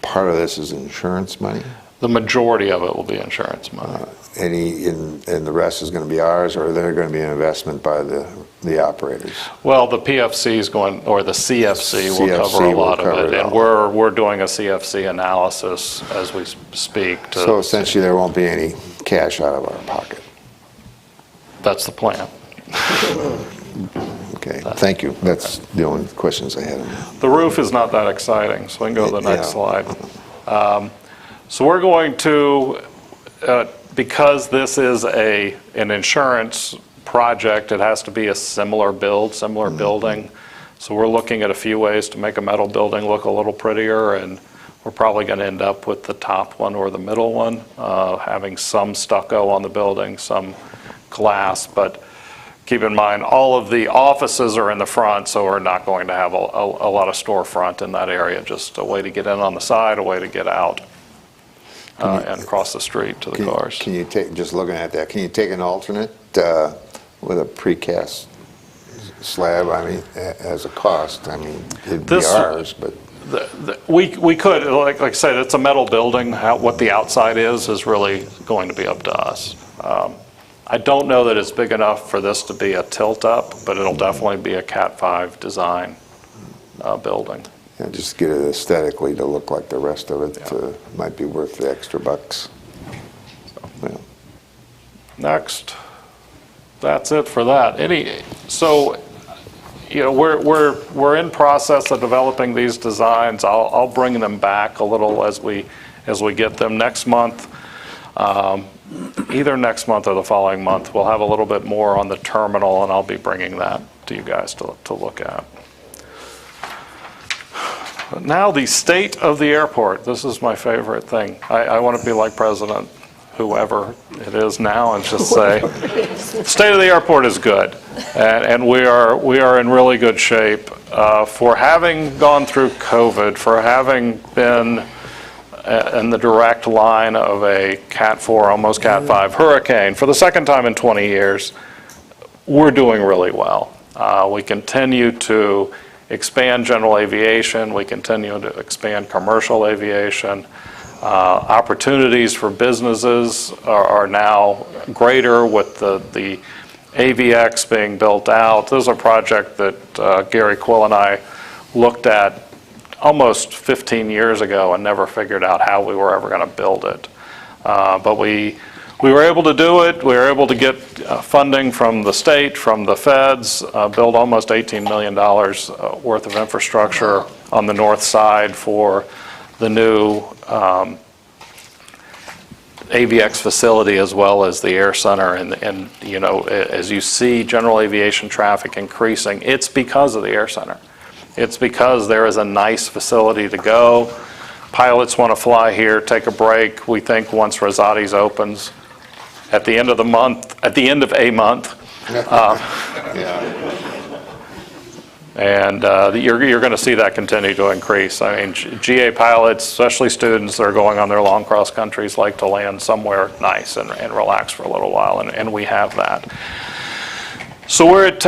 part of this is insurance money? The majority of it will be insurance money. And the rest is going to be ours, or are there going to be an investment by the operators? Well, the PFC is going, or the CFC will cover a lot of it, and we're doing a CFC analysis as we speak. So essentially, there won't be any cash out of our pocket. That's the plan. Okay, thank you. That's the only questions I had. The roof is not that exciting, so we can go to the next slide. So we're going to, because this is an insurance project, it has to be a similar building. So we're looking at a few ways to make a metal building look a little prettier, and we're probably going to end up with the top one or the middle one, having some stucco on the building, some glass, but keep in mind, all of the offices are in the front, so we're not going to have a lot of storefront in that area, just a way to get in on the side, a way to get out. And cross the street to the cars. Can you take, just looking at that, can you take an alternate with a precast slab, I mean, as a cost. I mean, it'd be This- ours, but We could, like I said, it's a metal building. What the outside is really going to be up to us. I don't know that it's big enough for this to be a tilt-up, but it'll definitely be a Cat 5 design building. yeah, just get it aesthetically to look like the rest of it, might be worth the extra bucks. Yeah. Next. That's it for that. So, you know, we're in process of developing these designs. I'll bring them back a little as we get them next month. Either next month or the following month, we'll have a little bit more on the terminal, and I'll be bringing that to you guys to look at. Now, the state of the airport. This is my favorite thing. I want to be like President whoever it is now and just say, state of the airport is good, and we are in really good shape for having gone through COVID, for having been in the direct line of a Cat 4, almost Cat 5 hurricane for the second time in 20 years. We're doing really well. We continue to expand general aviation. We continue to expand commercial aviation. Opportunities for businesses are now greater with the AVX being built out. This is a project that Gary Quill and I looked at almost 15 years ago and never figured out how we were ever going to build it. But we were able to do it. We were able to get funding from the state, from the feds, build almost $18 million worth of infrastructure on the north side for the new AVX facility as well as the Air Center. And you know, as you see general aviation traffic increasing, it's because of the Air Center. It's because there is a nice facility to go. Pilots want to fly here, take a break. We think once Rosati's opens at the end of the month, at the end of a month, and you're going to see that continue to increase. I mean, GA pilots, especially students that are going on their long cross countries, like to land somewhere nice and relax for a little while, and we have that. So we're at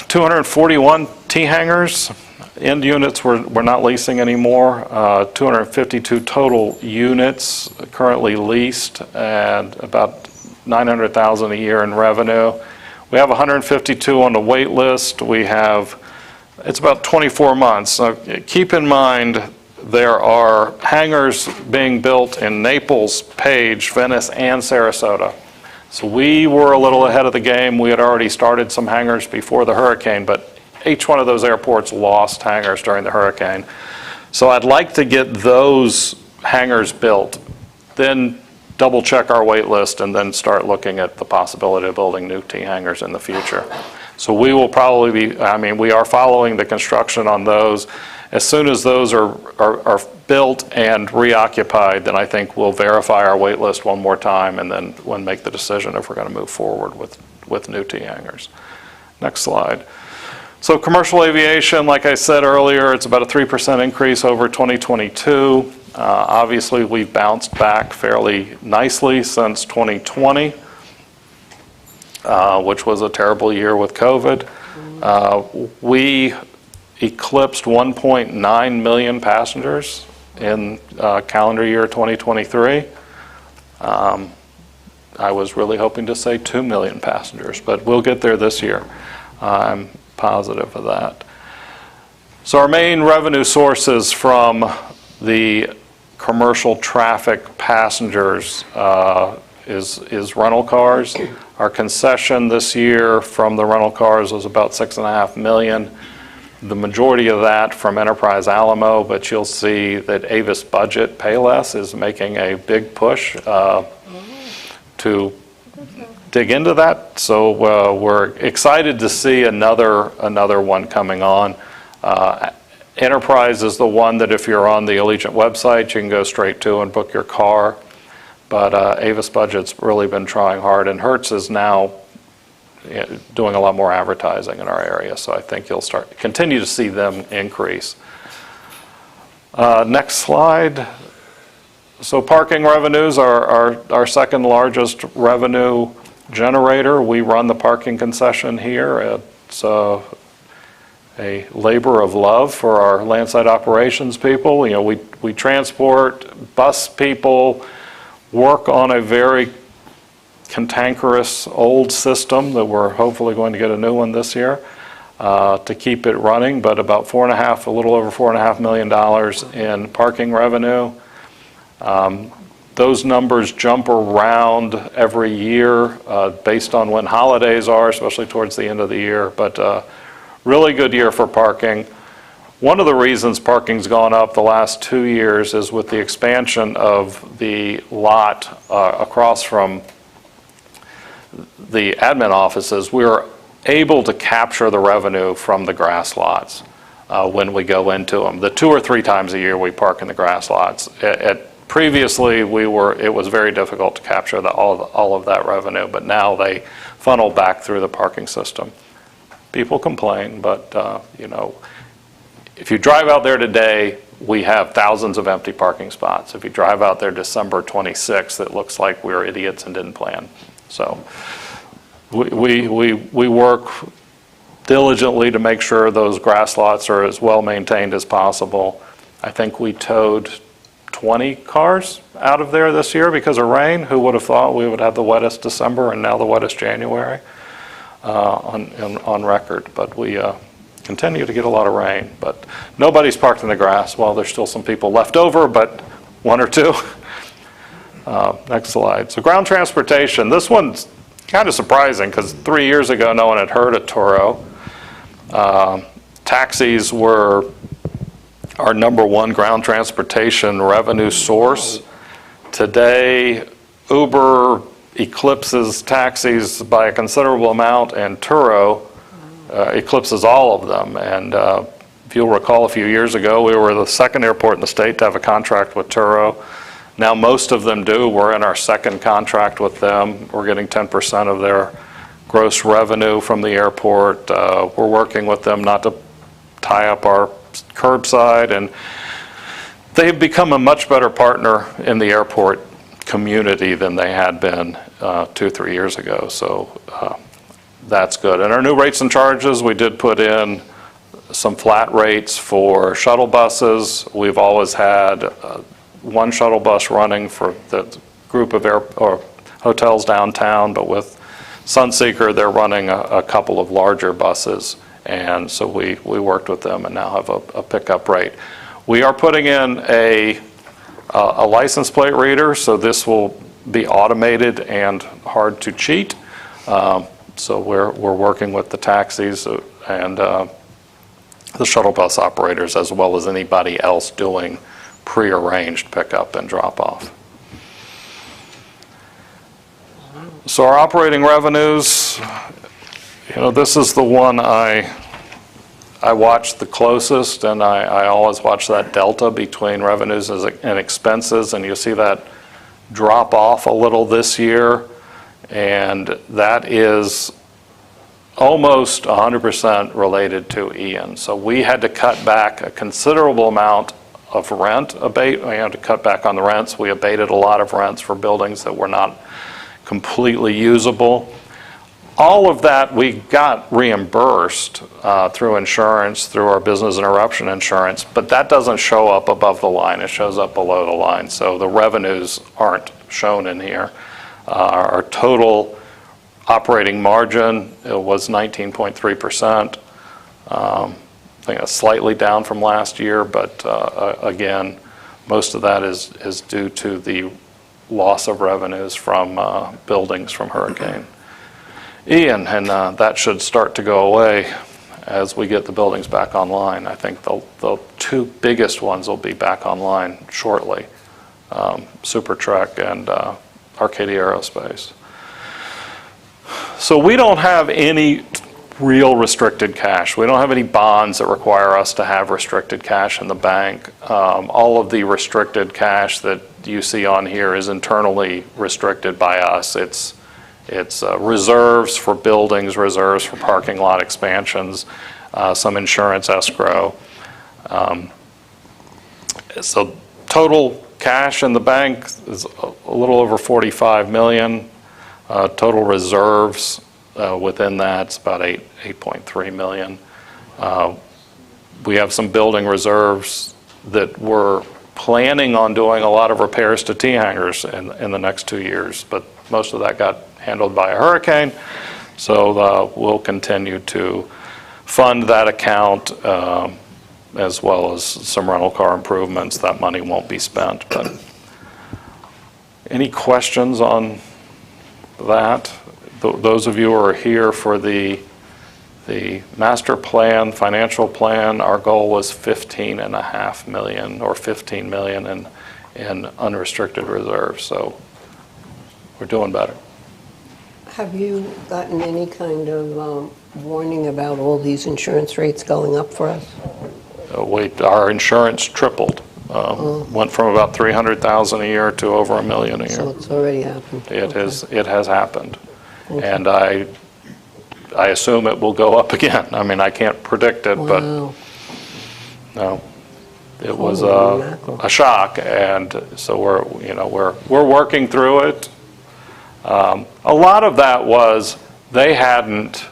241 T-hangars. End units we're not leasing anymore. 252 total units currently leased, and about $900,000 a year in revenue. We have 152 on the wait list. We have, it's about 24 months. Now, keep in mind there are hangars being built in Naples, Page, Venice, and Sarasota. So we were a little ahead of the game. We had already started some hangars before the hurricane, but each one of those airports lost hangars during the hurricane. So I'd like to get those hangars built, then double check our wait list, and then start looking at the possibility of building new T hangars in the future. So we will probably be, I mean, we are following the construction on those. As soon as those are built and reoccupied, then I think we'll verify our wait list one more time, and then we'll make the decision if we're going to move forward with new T hangars. Next slide. So commercial aviation, like I said earlier, it's about a 3% increase over 2022. Obviously, we've bounced back fairly nicely since 2020, which was a terrible year with COVID. We eclipsed 1.9 million passengers in calendar year 2023. I was really hoping to say 2 million passengers, but we'll get there this year. I'm positive of that. So our main revenue sources from the commercial traffic passengers is rental cars. Our concession this year from the rental cars was about $6.5 million. The majority of that from Enterprise Alamo, but you'll see that Avis Budget Payless is making a big push to dig into that. So we're excited to see another one coming on. Enterprise is the one that if you're on the Allegiant website, you can go straight to and book your car. But Avis Budget's really been trying hard, and Hertz is now doing a lot more advertising in our area. So I think you'll continue to see them increase. Next slide. So parking revenues are our second largest revenue generator. We run the parking concession here. It's a labor of love for our landside operations people. You know, we transport, bus people, work on a very cantankerous old system that we're hopefully going to get a new one this year to keep it running, but about a little over $4.5 million in parking revenue. Those numbers jump around every year based on when holidays are, especially towards the end of the year, but really good year for parking. One of the reasons parking's gone up the last 2 years is with the expansion of the lot across from the admin offices. We're able to capture the revenue from the grass lots when we go into them. The 2 or 3 times a year we park in the grass lots. Previously, it was very difficult to capture all of that revenue, but now they funnel back through the parking system. People complain, but you know, if you drive out there today, we have thousands of empty parking spots. If you drive out there December 26th, it looks like we're idiots and didn't plan. So we work diligently to make sure those grass lots are as well maintained as possible. I think we towed 20 cars out of there this year because of rain. Who would have thought we would have the wettest December and now the wettest January on record? But we continue to get a lot of rain. But nobody's parked in the grass. Well, there's still some people left over, but 1 or 2. Next slide. So ground transportation. This one's kind of surprising because 3 years ago no one had heard of Turo. Taxis were our #1 ground transportation revenue source. Today, Uber eclipses taxis by a considerable amount, and Turo eclipses all of them. And if you'll recall, a few years ago, we were the second airport in the state to have a contract with Turo. Now most of them do. We're in our second contract with them. We're getting 10% of their gross revenue from the airport. We're working with them not to tie up our curbside, and they've become a much better partner in the airport community than they had been 2-3 years ago. So that's good. And our new rates and charges, we did put in some flat rates for shuttle buses. We've always had one shuttle bus running for the group of hotels downtown, but with Sunseeker, they're running a couple of larger buses. And so we worked with them and now have a pickup rate. We are putting in a license plate reader, so this will be automated and hard to cheat. So we're working with the taxis and the shuttle bus operators as well as anybody else doing prearranged pickup and drop off. So our operating revenues, you know, this is the one I watch the closest, and I always watch that delta between revenues and expenses, and you see that drop off a little this year, and that is almost 100% related to Ian. So we had to cut back a considerable amount of rent we had to cut back on the rents. We abated a lot of rents for buildings that were not completely usable. All of that we got reimbursed through insurance, through our business interruption insurance, but that doesn't show up above the line. It shows up below the line. So the revenues aren't shown in here. Our total operating margin was 19.3%. I think that's slightly down from last year, but again, most of that is due to the loss of revenues from buildings from Hurricane Ian, and that should start to go away as we get the buildings back online. I think the 2 biggest ones will be back online shortly, Super Trek and Arcadia Aerospace. So we don't have any real restricted cash. We don't have any bonds that require us to have restricted cash in the bank. All of the restricted cash that you see on here is internally restricted by us. It's reserves for buildings, reserves for parking lot expansions, some insurance escrow. So total cash in the bank is a little over $45 million. Total reserves within that's about $8.3 million. We have some building reserves that we're planning on doing a lot of repairs to T-hangers in the next 2 years, but most of that got handled by a hurricane. So we'll continue to fund that account as well as some rental car improvements. That money won't be spent. But any questions on that? Those of you who are here for the master plan, financial plan, our goal was 15.5 million or 15 million in unrestricted reserves. So we're doing better. Have you gotten any kind of warning about all these insurance rates going up for us? Our insurance tripled. Went from about 300,000 a year to over $1 million a year. So it's already happened. It has happened. And I assume it will go up again. I mean, I can't predict it, but no, it was a shock. And so we're working through it. A lot of that was they hadn't,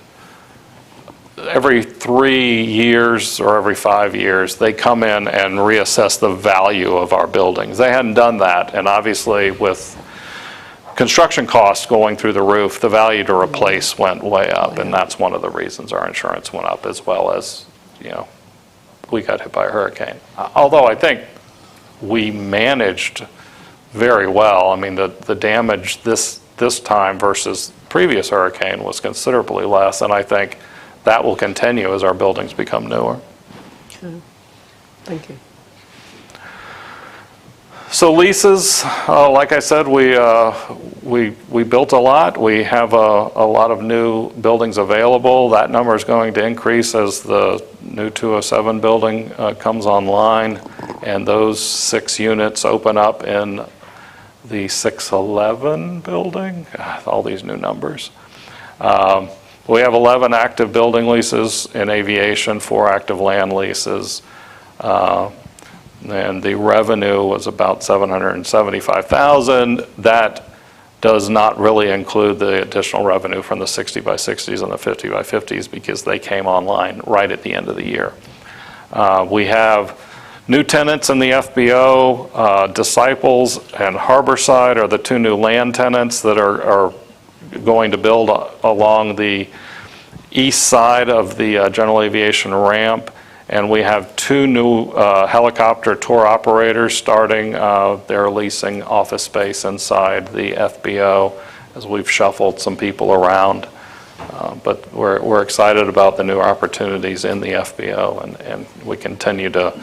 every 3 years or every 5 years, they come in and reassess the value of our buildings. They hadn't done that. And obviously with construction costs going through the roof, the value to replace went way up. And that's one of the reasons our insurance went up, as well as, we got hit by a hurricane. Although I think we managed very well. I mean, the damage this time versus previous hurricane was considerably less, and I think that will continue as our buildings become newer. Okay. Thank you. So leases, like I said, we built a lot. We have a lot of new buildings available. That number is going to increase as the new 207 building comes online, and those 6 units open up in the 611 building. All these new numbers. We have 11 active building leases in aviation, 4 active land leases. And the revenue was about $775,000. That does not really include the additional revenue from the 60 by 60s and the 50 by 50s because they came online right at the end of the year. We have new tenants in the FBO. Disciples and Harborside are the 2 new land tenants that are going to build along the east side of the general aviation ramp. And we have 2 new helicopter tour operators starting. They're leasing office space inside the FBO as we've shuffled some people around. But we're excited about the new opportunities in the FBO, and we continue to,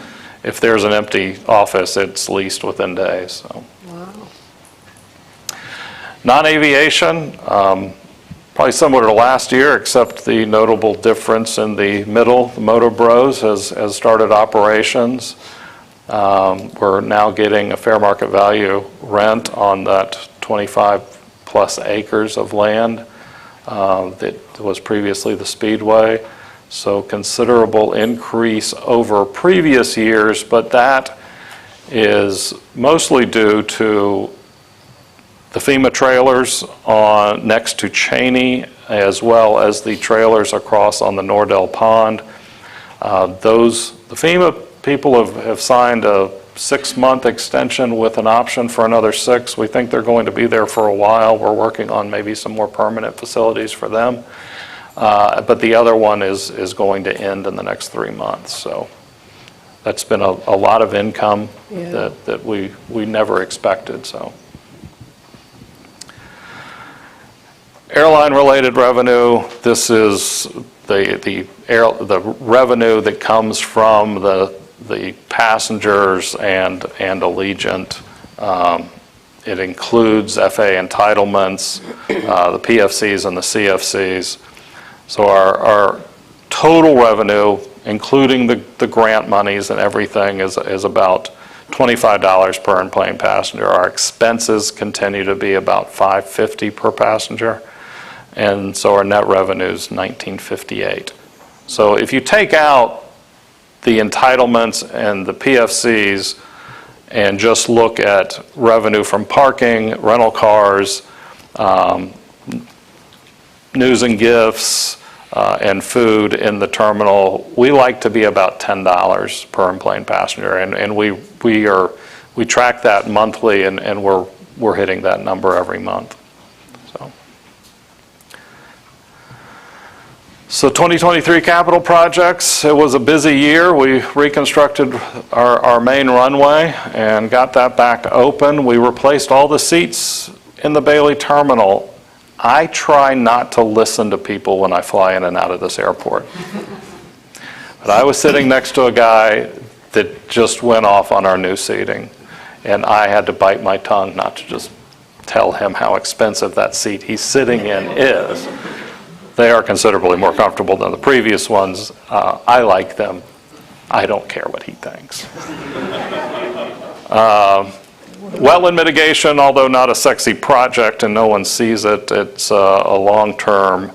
if there's an empty office, it's leased within days. So. Wow. Non-aviation, probably similar to last year, except the notable difference in the middle. The Motor Bros has started operations. We're now getting a fair market value rent on that 25 plus acres of land that was previously the Speedway. So considerable increase over previous years, but that is mostly due to the FEMA trailers next to Cheney, as well as the trailers across on the Nordell Pond. The FEMA people have signed a 6-month extension with an option for another 6. We think they're going to be there for a while. We're working on maybe some more permanent facilities for them. But the other one is going to end in the next 3 months. So that's been a lot of income that we never expected. So. Airline-related revenue, this is the revenue that comes from the passengers and Allegiant. It includes FAA entitlements, the PFCs and the CFCs. So our total revenue, including the grant monies and everything, is about $25 per in-plane passenger. Our expenses continue to be about $550 per passenger. And so our net revenue is $1958. So if you take out the entitlements and the PFCs and just look at revenue from parking, rental cars, news and gifts, and food in the terminal, we like to be about $10 per enplaned passenger, and we track that monthly, and we're hitting that number every month. So 2023 capital projects, it was a busy year. We reconstructed our main runway and got that back open. We replaced all the seats in the Bailey terminal. I try not to listen to people when I fly in and out of this airport. But I was sitting next to a guy that just went off on our new seating, and I had to bite my tongue not to just tell him how expensive that seat he's sitting in is. They are considerably more comfortable than the previous ones. I like them. I don't care what he thinks. Wetland mitigation, although not a sexy project and no one sees it, it's a long-term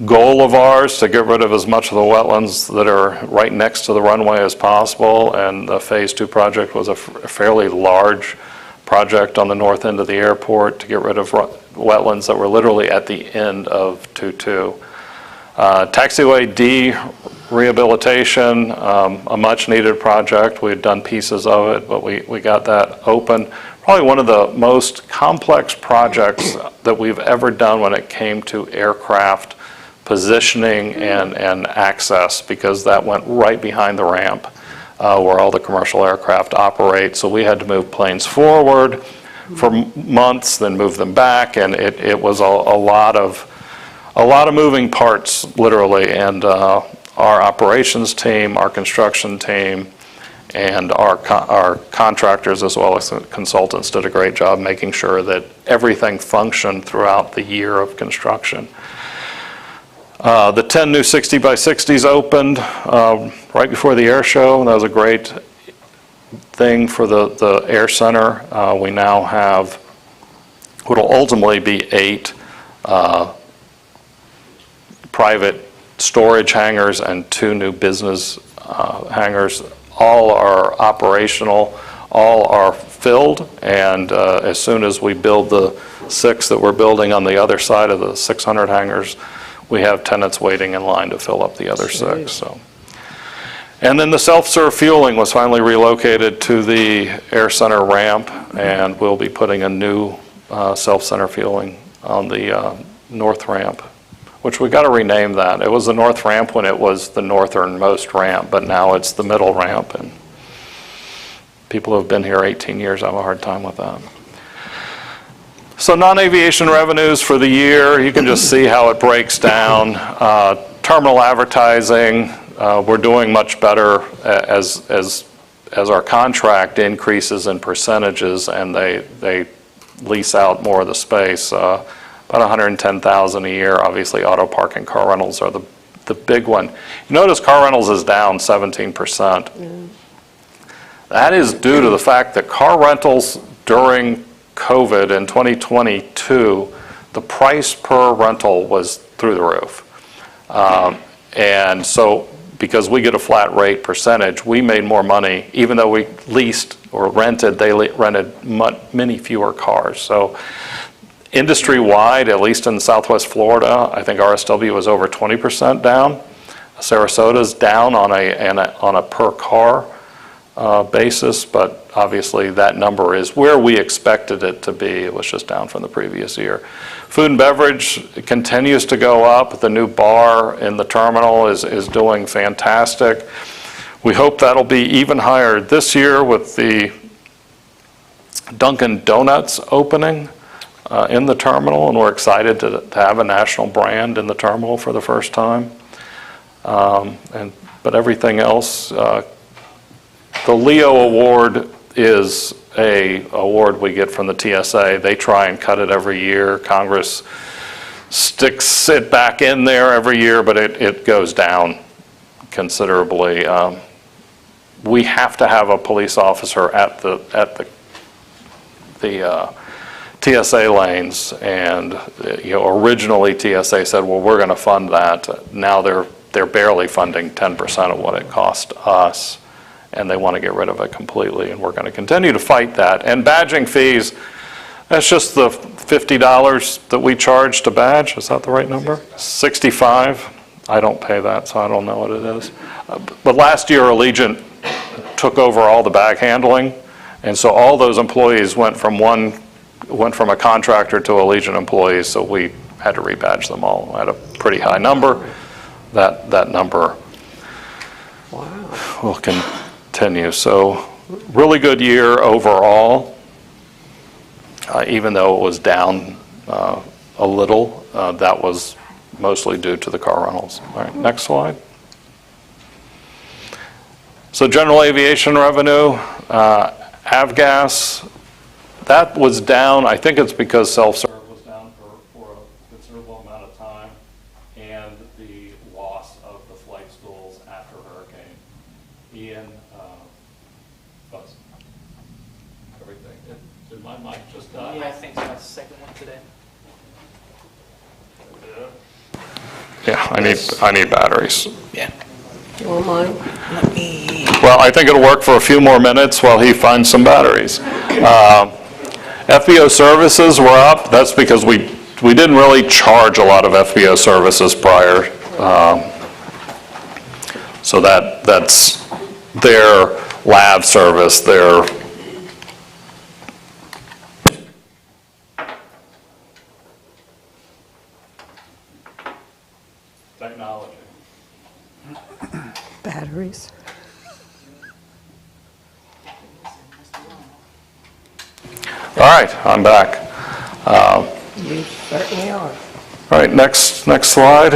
goal of ours to get rid of as much of the wetlands that are right next to the runway as possible. And the Phase 2 project was a fairly large project on the north end of the airport to get rid of wetlands that were literally at the end of 2-2. Taxiway D rehabilitation, a much needed project. We had done pieces of it, but we got that open. Probably one of the most complex projects that we've ever done when it came to aircraft positioning and access, because that went right behind the ramp where all the commercial aircraft operate. So we had to move planes forward for months, then move them back, and it was a lot of moving parts, literally. And our operations team, our construction team, and our contractors as well as consultants did a great job making sure that everything functioned throughout the year of construction. The 10 new 60 by 60s opened right before the air show. That was a great thing for the Air Center. We now have what will ultimately be 8 private storage hangars and 2 new business hangars. All are operational, all are filled, and as soon as we build the 6 that we're building on the other side of the 600 hangars, we have tenants waiting in line to fill up the other 6. So. And then the self-serve fueling was finally relocated to the Air Center ramp, and we'll be putting a new self-center fueling on the north ramp, which we got to rename that. It was the north ramp when it was the northernmost ramp, but now it's the middle ramp, and people who have been here 18 years have a hard time with that. So non-aviation revenues for the year, you can just see how it breaks down. Terminal advertising, we're doing much better as our contract increases in percentages and they lease out more of the space. About $110,000 a year. Obviously, auto park and car rentals are the big one. You notice car rentals is down 17%. That is due to the fact that car rentals during COVID in 2022, the price per rental was through the roof. And so because we get a flat rate percentage, we made more money, even though we leased or rented, they rented many fewer cars. So industry-wide, at least in Southwest Florida, I think RSW was over 20% down. Sarasota's down on a per car basis, but obviously that number is where we expected it to be. It was just down from the previous year. Food and beverage continues to go up. The new bar in the terminal is doing fantastic. We hope that'll be even higher this year with the Dunkin' Donuts opening in the terminal, and we're excited to have a national brand in the terminal for the first time. But everything else, the Leo Award is a award we get from the TSA. They try and cut it every year. Congress sticks it back in there every year, but it goes down considerably. We have to have a police officer at the TSA lanes, and originally TSA said, well, we're going to fund that. Now they're barely funding 10% of what it cost us, and they want to get rid of it completely, and we're going to continue to fight that. And badging fees, that's just the $50 that we charge to badge. Is that the right number? $65. I don't pay that, so I don't know what it is. But last year, Allegiant took over all the bag handling, and so all those employees went from a contractor to Allegiant employees, so we had to rebadge them all at a pretty high number. That number will continue. So really good year overall, even though it was down a little. That was mostly due to the car rentals. All right, next slide. So general aviation revenue, avgas, that was down. I think it's because self-serve was down for a considerable amount of time, and the loss of the flight schools after Hurricane Ian. Buzz. Everything. Did my mic just die? Yeah, I think it's my second one today. Yeah, I need batteries. Yeah. You want mine? Let me. Well, I think it'll work for a few more minutes while he finds some batteries. FBO services were up. That's because we didn't really charge a lot of FBO services prior. So that's their lab service, their technology. Batteries. All right, I'm back. You certainly are. All right, next slide.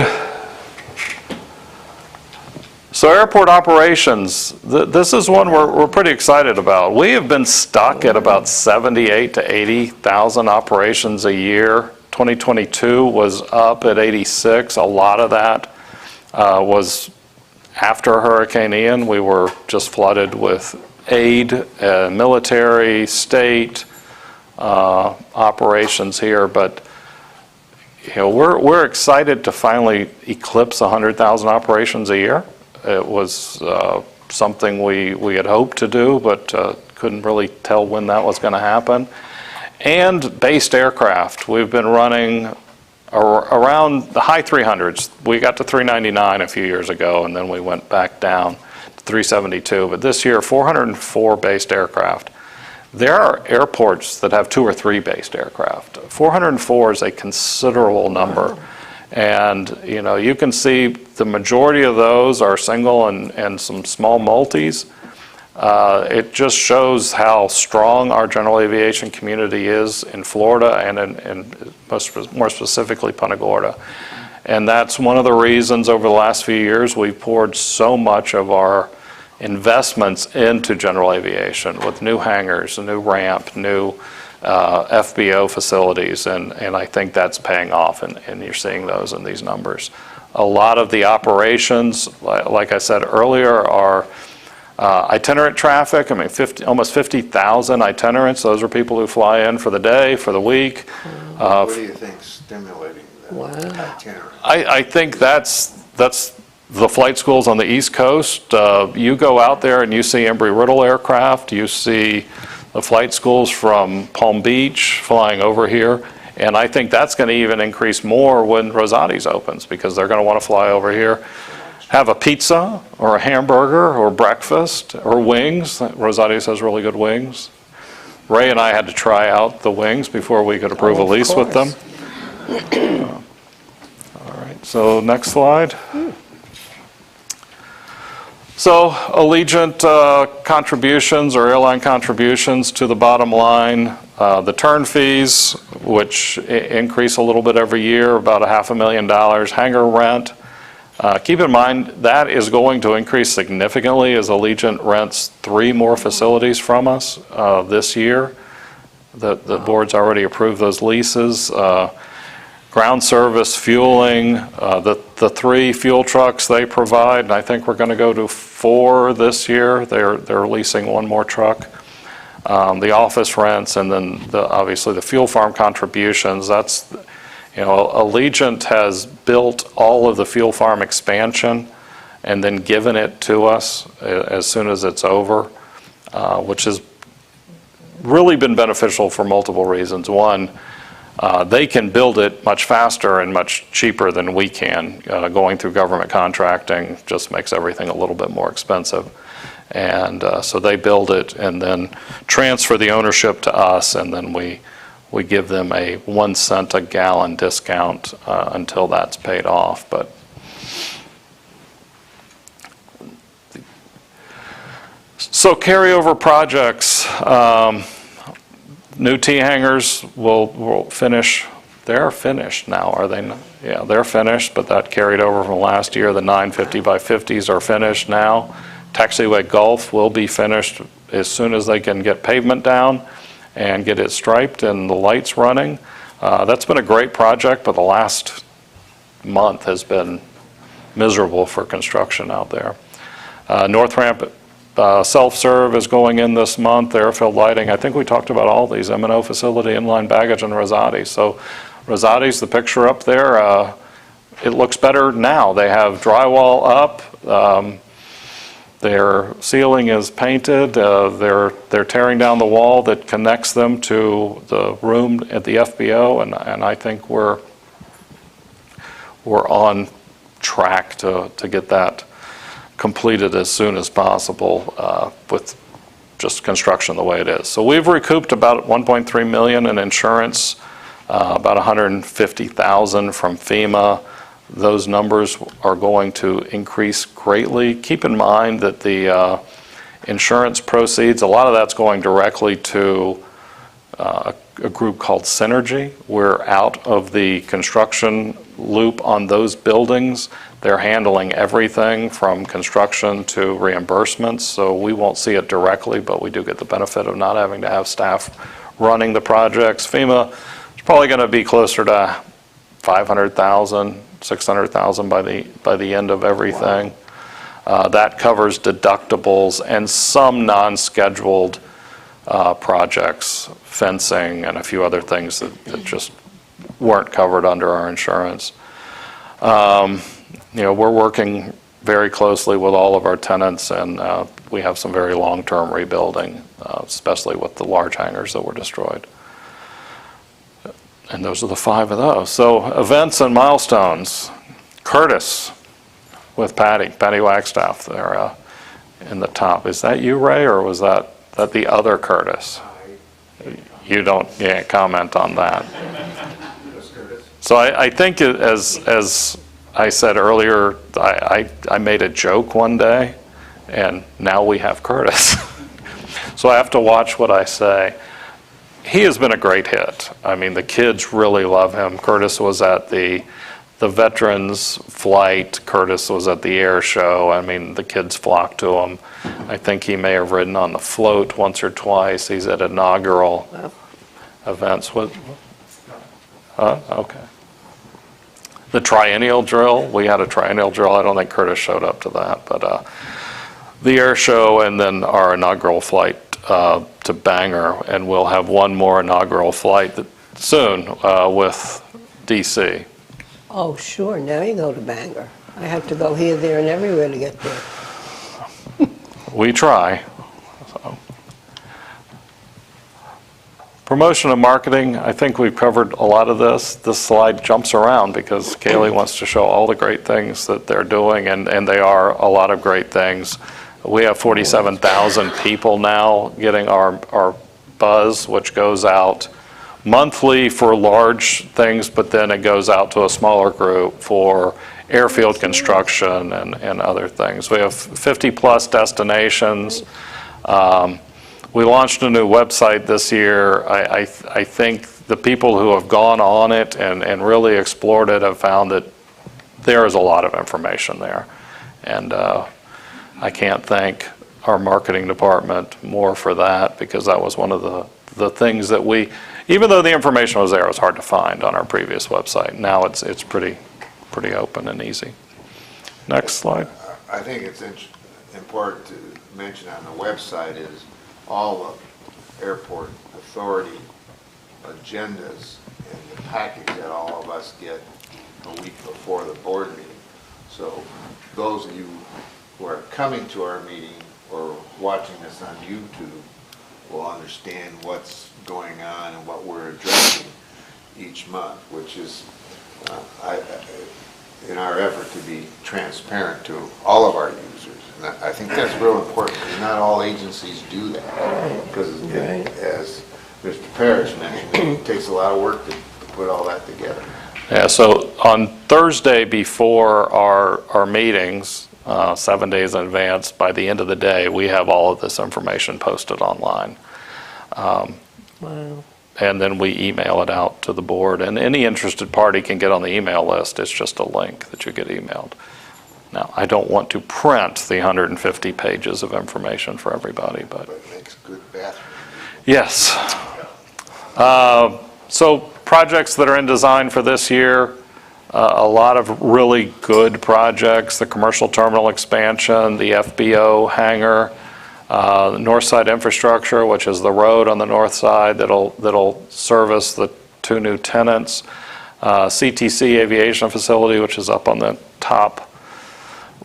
So airport operations, this is one we're pretty excited about. We have been stuck at about 78 to 80,000 operations a year. 2022 was up at 86. A lot of that was after Hurricane Ian. We were just flooded with aid, military, state operations here, but we're excited to finally eclipse 100,000 operations a year. It was something we had hoped to do, but couldn't really tell when that was going to happen. And based aircraft, we've been running around the high 300s. We got to 399 a few years ago, and then we went back down to 372. But this year, 404 based aircraft. There are airports that have 2 or 3 based aircraft. 404 is a considerable number. And you can see the majority of those are single and some small multis. It just shows how strong our general aviation community is in Florida and more specifically Punta Gorda. And that's one of the reasons over the last few years we've poured so much of our investments into general aviation with new hangars, a new ramp, new FBO facilities, and I think that's paying off, and you're seeing those in these numbers. A lot of the operations, like I said earlier, are itinerant traffic. I mean, almost 50,000 itinerants. Those are people who fly in for the day, for the week. What do you think stimulating that itinerant? I think that's the flight schools on the East Coast. You go out there and you see Embry-Riddle aircraft. You see the flight schools from Palm Beach flying over here. And I think that's going to even increase more when Rosati's opens, because they're going to want to fly over here, have a pizza or a hamburger or breakfast or wings. Rosati's has really good wings. Ray and I had to try out the wings before we could approve a lease with them. All right, so next slide. So Allegiant contributions or airline contributions to the bottom line, the turn fees, which increase a little bit every year, about $500,000, hangar rent. Keep in mind that is going to increase significantly as Allegiant rents 3 more facilities from us this year. The board's already approved those leases. Ground service, fueling, the 3 fuel trucks they provide, and I think we're going to go to 4 this year. They're leasing 1 more truck. The office rents, and then obviously the fuel farm contributions. That's, Allegiant has built all of the fuel farm expansion and then given it to us as soon as it's over, which has really been beneficial for multiple reasons. One, They can build it much faster and much cheaper than we can. Going through government contracting just makes everything a little bit more expensive. And so they build it and then transfer the ownership to us, and then we give them a 1 cent a gallon discount until that's paid off. But so carryover projects, new T-hangers will finish. They're finished now, are they not? Yeah, they're finished, but that carried over from last year. The 950 by 50s are finished now. Taxiway Gulf will be finished as soon as they can get pavement down and get it striped and the lights running. That's been a great project, but the last month has been miserable for construction out there. North Ramp self-serve is going in this month, airfield lighting. I think we talked about all these, M&O facility, inline baggage, and Rosati. So Rosati's the picture up there. It looks better now. They have drywall up. Their ceiling is painted. They're tearing down the wall that connects them to the room at the FBO, and I think we're on track to get that completed as soon as possible with just construction the way it is. So we've recouped about $1.3 million in insurance, about $150,000 from FEMA. Those numbers are going to increase greatly. Keep in mind that the insurance proceeds, a lot of that's going directly to a group called Synergy. We're out of the construction loop on those buildings. They're handling everything from construction to reimbursements, so we won't see it directly, but we do get the benefit of not having to have staff running the projects. FEMA is probably going to be closer to $500,000, $600,000 by the end of everything. That covers deductibles and some non-scheduled projects, fencing and a few other things that just weren't covered under our insurance. We're working very closely with all of our tenants, and we have some very long-term rebuilding, especially with the large hangars that were destroyed. And those are the 5 of those. So events and milestones. Curtis with Patty Wagstaff there in the top. Is that you, Ray, or was that the other Curtis? You can't comment on that. So I think as I said earlier, I made a joke one day, and now we have Curtis. So I have to watch what I say. He has been a great hit. I mean, the kids really love him. Curtis was at the Veterans Flight. Curtis was at the air show. I mean, the kids flocked to him. I think he may have ridden on the float once or twice. He's at inaugural events. Okay. The triennial drill, we had a triennial drill. I don't think Curtis showed up to that, but the air show and then our inaugural flight to Bangor, and we'll have one more inaugural flight soon with DC. Oh, sure, now you go to Bangor. I have to go here, there, and everywhere to get there. We try. So. Promotion and marketing, I think we've covered a lot of this. This slide jumps around because Kaylee wants to show all the great things that they're doing, and they are a lot of great things. We have 47,000 people now getting our buzz, which goes out monthly for large things, but then it goes out to a smaller group for airfield construction and other things. We have 50-plus destinations. We launched a new website this year. I think the people who have gone on it and really explored it have found that there is a lot of information there. And I can't thank our marketing department more for that, because that was one of the things that even though the information was there, it was hard to find on our previous website. Now it's pretty open and easy. Next slide. I think it's important to mention on the website is all the airport authority agendas and the package that all of us get a week before the board meeting. So those of you who are coming to our meeting or watching this on YouTube will understand what's going on and what we're addressing each month, which is in our effort to be transparent to all of our users. And I think that's real important, because not all agencies do that. Because as Mr. Parrish mentioned, it takes a lot of work to put all that together. Yeah, so on Thursday before our meetings, 7 days in advance, by the end of the day, we have all of this information posted online. Wow. And then we email it out to the board, and any interested party can get on the email list. It's just a link that you get emailed. Now, I don't want to print the 150 pages of information for everybody, but. But it makes a good bathroom. Yes. So projects that are in design for this year, a lot of really good projects, the commercial terminal expansion, the FBO hangar, the north side infrastructure, which is the road on the north side that'll service the 2 new tenants, CTC aviation facility, which is up on the top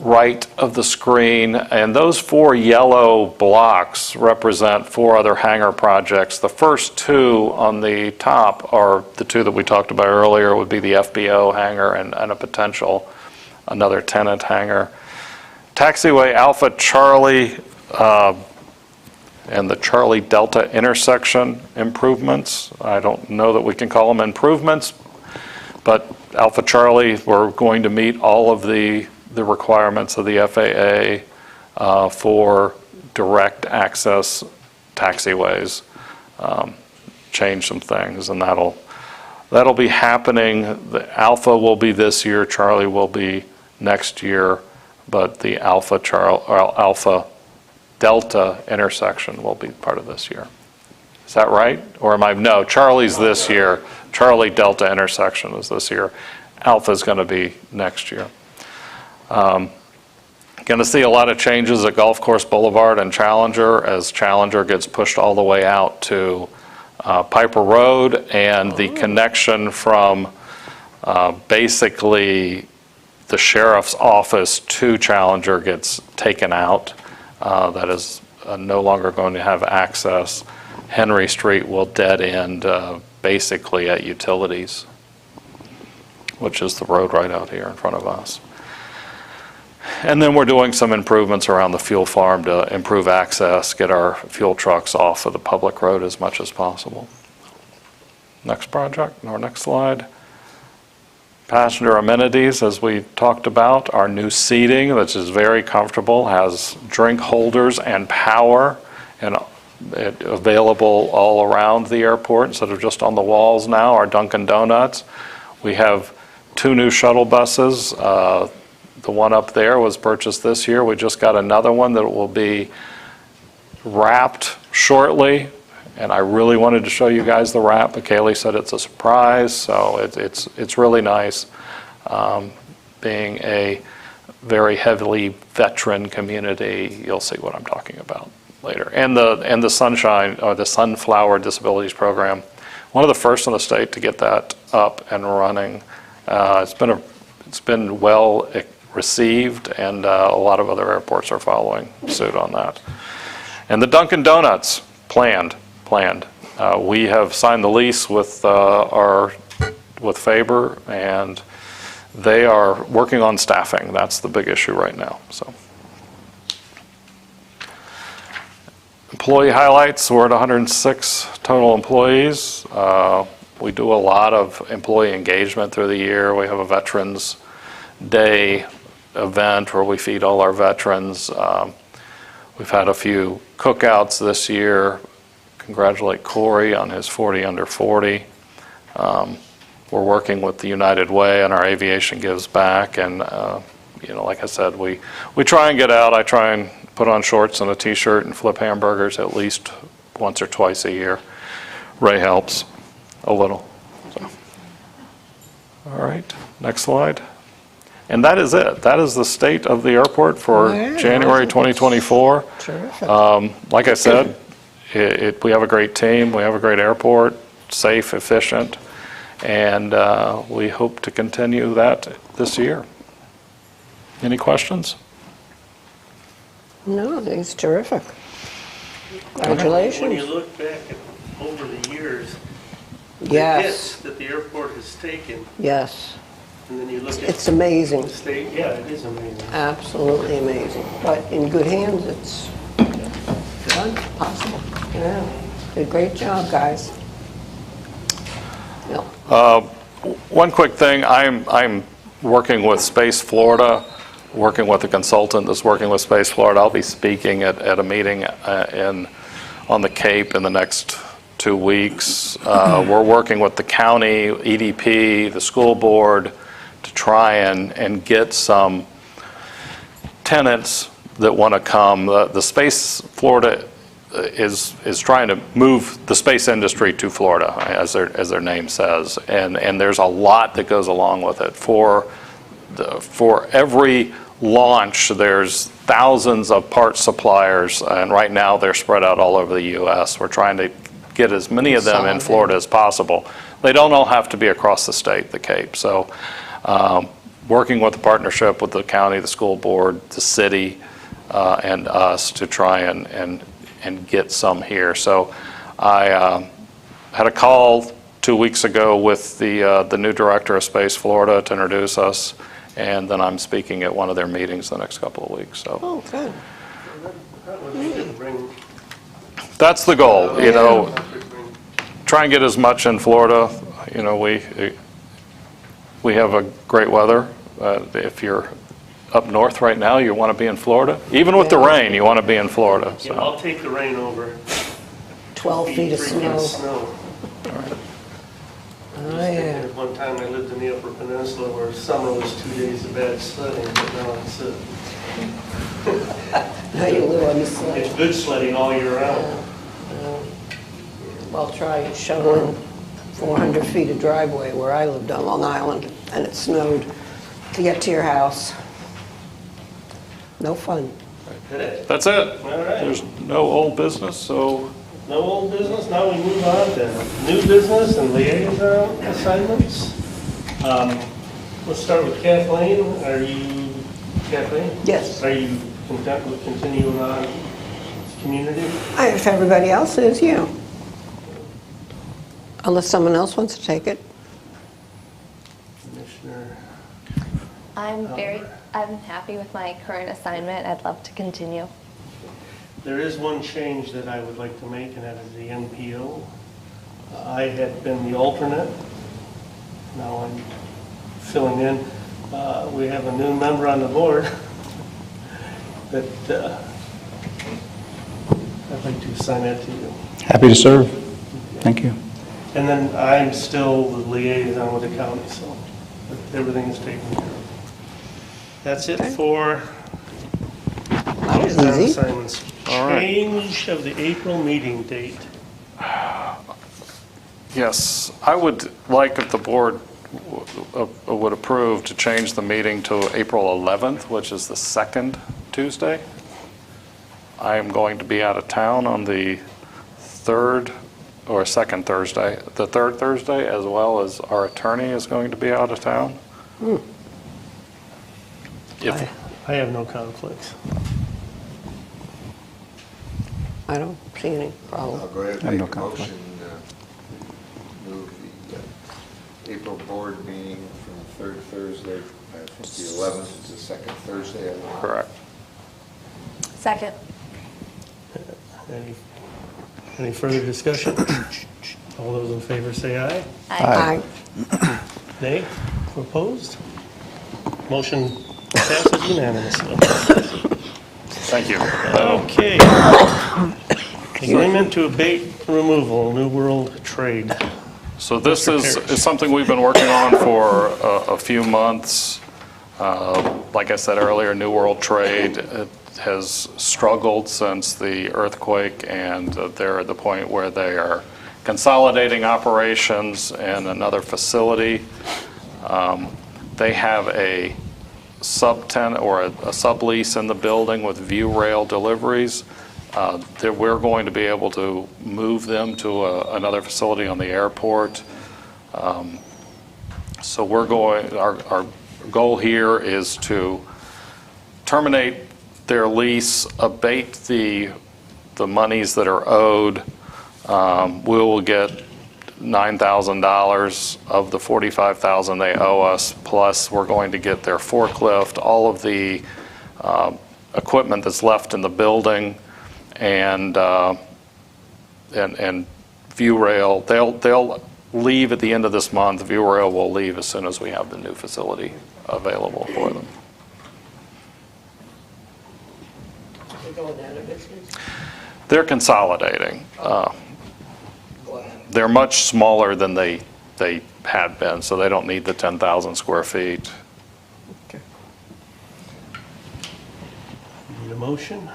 right of the screen, and those 4 yellow blocks represent 4 other hangar projects. The first 2 on the top are the 2 that we talked about earlier, would be the FBO hangar and a potential another tenant hangar. Taxiway Alpha Charlie and the Charlie Delta intersection improvements. I don't know that we can call them improvements, but Alpha Charlie, we're going to meet all of the requirements of the FAA for direct access taxiways, change some things, and that'll be happening. The Alpha will be this year, Charlie will be next year, but the Alpha Delta intersection will be part of this year. Is that right? Or am I? No, Charlie's this year. Charlie Delta intersection is this year. Alpha's going to be next year. Going to see a lot of changes at Golf Course Boulevard and Challenger as Challenger gets pushed all the way out to Piper Road, and the connection from basically the sheriff's office to Challenger gets taken out. That is no longer going to have access. Henry Street will dead end basically at Utilities, which is the road right out here in front of us. And then we're doing some improvements around the fuel farm to improve access, get our fuel trucks off of the public road as much as possible. Next project, or next slide. Passenger amenities, as we talked about, our new seating, which is very comfortable, has drink holders and power and available all around the airport instead of just on the walls now, our Dunkin' Donuts. We have 2 new shuttle buses. The one up there was purchased this year. We just got another one that will be wrapped shortly, and I really wanted to show you guys the wrap, but Kaylee said it's a surprise, so it's really nice. Being a very heavily veteran community, you'll see what I'm talking about later. And the Sunshine, or the Sunflower Disabilities Program, one of the first in the state to get that up and running. It's been well received, and a lot of other airports are following suit on that. And the Dunkin' Donuts, planned. We have signed the lease with Faber, and they are working on staffing. That's the big issue right now. So, employee highlights, we're at 106 total employees. We do a lot of employee engagement through the year. We have a Veterans Day event where we feed all our veterans. We've had a few cookouts this year. Congratulate Corey on his 40 under 40. We're working with the United Way and our Aviation Gives Back, and like I said, we try and get out. I try and put on shorts and a t-shirt and flip hamburgers at least once or twice a year. Ray helps a little. So. All right, next slide. And that is it. That is the state of the airport for January 2024. Terrific. Like I said, we have a great team. We have a great airport, safe, efficient, and we hope to continue that this year. Any questions? No, it's terrific. Congratulations. When you look back over the years, the Yes. hits that the airport has taken, Yes. and then you look at It's amazing. the state, yeah, it is amazing. Absolutely amazing. But in good hands, it's done, possible. Yeah. Did a great job, guys. Yeah. One quick thing, I'm working with Space Florida, working with a consultant that's working with Space Florida. I'll be speaking at a meeting on the Cape in the next 2 weeks. We're working with the county, EDP, the school board, to try and get some tenants that want to come. The Space Florida is trying to move the space industry to Florida, as their name says, and there's a lot that goes along with it. For every launch, there's thousands of parts suppliers, and right now they're spread out all over the U.S. We're trying to get as many of them in Florida as possible. They don't all have to be across the state, the Cape. So working with the partnership with the county, the school board, the city, and us to try and get some here. So I had a call 2 weeks ago with the new director of Space Florida to introduce us, and then I'm speaking at one of their meetings the next couple of weeks. So. Oh, good. That would be good to bring. That's the goal, you know, try and get as much in Florida. You know, we have a great weather. If you're up north right now, you want to be in Florida. Even with the rain, you want to be in Florida. So. Yeah, I'll take the rain over. 12 feet of freaking snow. Oh, yeah. One time I lived in the Upper Peninsula where summer was 2 days of bad sledding, but now it's Now you live on the sled. it's good sledding all year round. Well, try shoveling 400 feet of driveway where I lived on Long Island, and it snowed to get to your house. No fun. That's it. All right. There's no old business, so. No old business, now we move on to new business and liaison assignments. Let's start with Kathleen. Kathleen? Yes. Are you content with continuing on community? If everybody else is, yeah. Unless someone else wants to take it. Commissioner? I'm happy with my current assignment. I'd love to continue. There is one change that I would like to make, and that is the NPO. I had been the alternate. Now I'm filling in. We have a new member on the board that I'd like to assign that to you. Happy to serve. Thank you. And then I'm still the liaison with the county, so everything is taken care of. That's it for liaison easy. assignments. All right. Change of the April meeting date. Yes, I would like if the board would approve to change the meeting to April 11th, which is the second Tuesday. I am going to be out of town on the third or second Thursday, the third Thursday, as well as our attorney is going to be out of town. I have no conflicts. I don't see any problem. I'll go ahead I have and no make a conflict. motion, move the April board meeting from the third Thursday, I think the 11th is the second Thursday. Correct. Second. Any further discussion? All those in favor say aye. Aye. Nay? Opposed? Motion passes unanimously. Thank you. Okay. Agreement to abate removal, New World Trade. So this is something we've been working on for a few months. Like I said earlier, New World Trade has struggled since the earthquake, and they're at the point where they are consolidating operations in another facility. They have a subtenant or a sublease in the building with View Rail deliveries. That we're going to be able to move them to another facility on the airport. So we're going. Our goal here is to terminate their lease, abate the monies that are owed. We will get $9,000 of the $45,000 they owe us, plus we're going to get their forklift, all of the equipment that's left in the building, and View Rail. They'll leave at the end of this month. View Rail will leave as soon as we have the new facility available for them. They're going out of business. They're consolidating. They're much smaller than they had been, so they don't need the 10,000 square feet. Need a motion?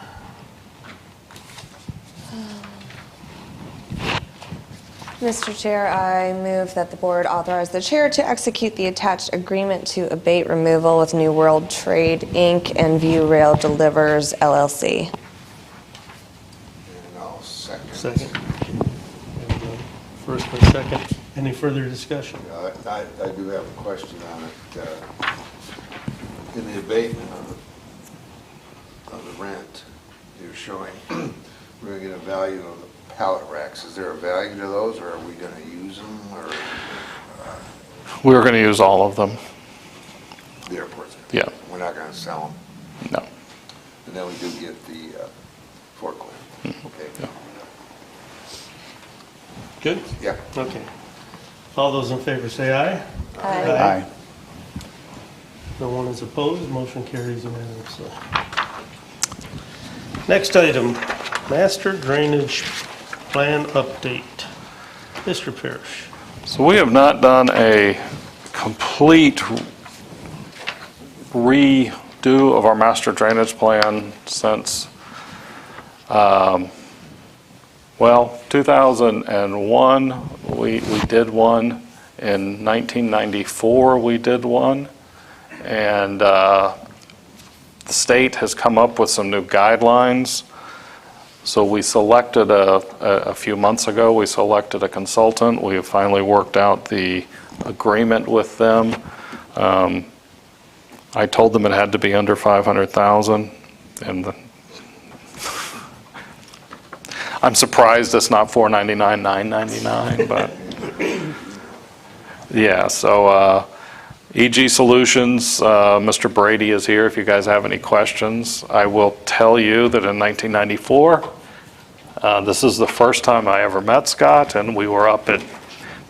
Mr. Chair, I move that the board authorize the chair to execute the attached agreement to abate removal with New World Trade, Inc. and View Rail Delivers, LLC. And I'll second. Second. First and second. Any further discussion? I do have a question on it. In the abatement of the rent, you're showing we're going to get a value of the pallet racks. Is there a value to those, or are we going to use them, or We're going to use all of them. the airport's? Yeah. We're not going to sell them? No. And then we do get the forklift? Okay. Yeah. Good? Yeah. Okay. All those in favor say aye. Aye. No one is opposed, motion carries unanimously. Next item, master drainage plan update. Mr. Parrish. So we have not done a complete redo of our master drainage plan since, 2001, we did one. In 1994, we did one. And the state has come up with some new guidelines. So we selected a few months ago, we selected a consultant. We have finally worked out the agreement with them. I told them it had to be under 500,000, and I'm surprised it's not 499, 999, but yeah. So EG Solutions, Mr. Brady is here if you guys have any questions. I will tell you that in 1994, this is the first time I ever met Scott, and we were up at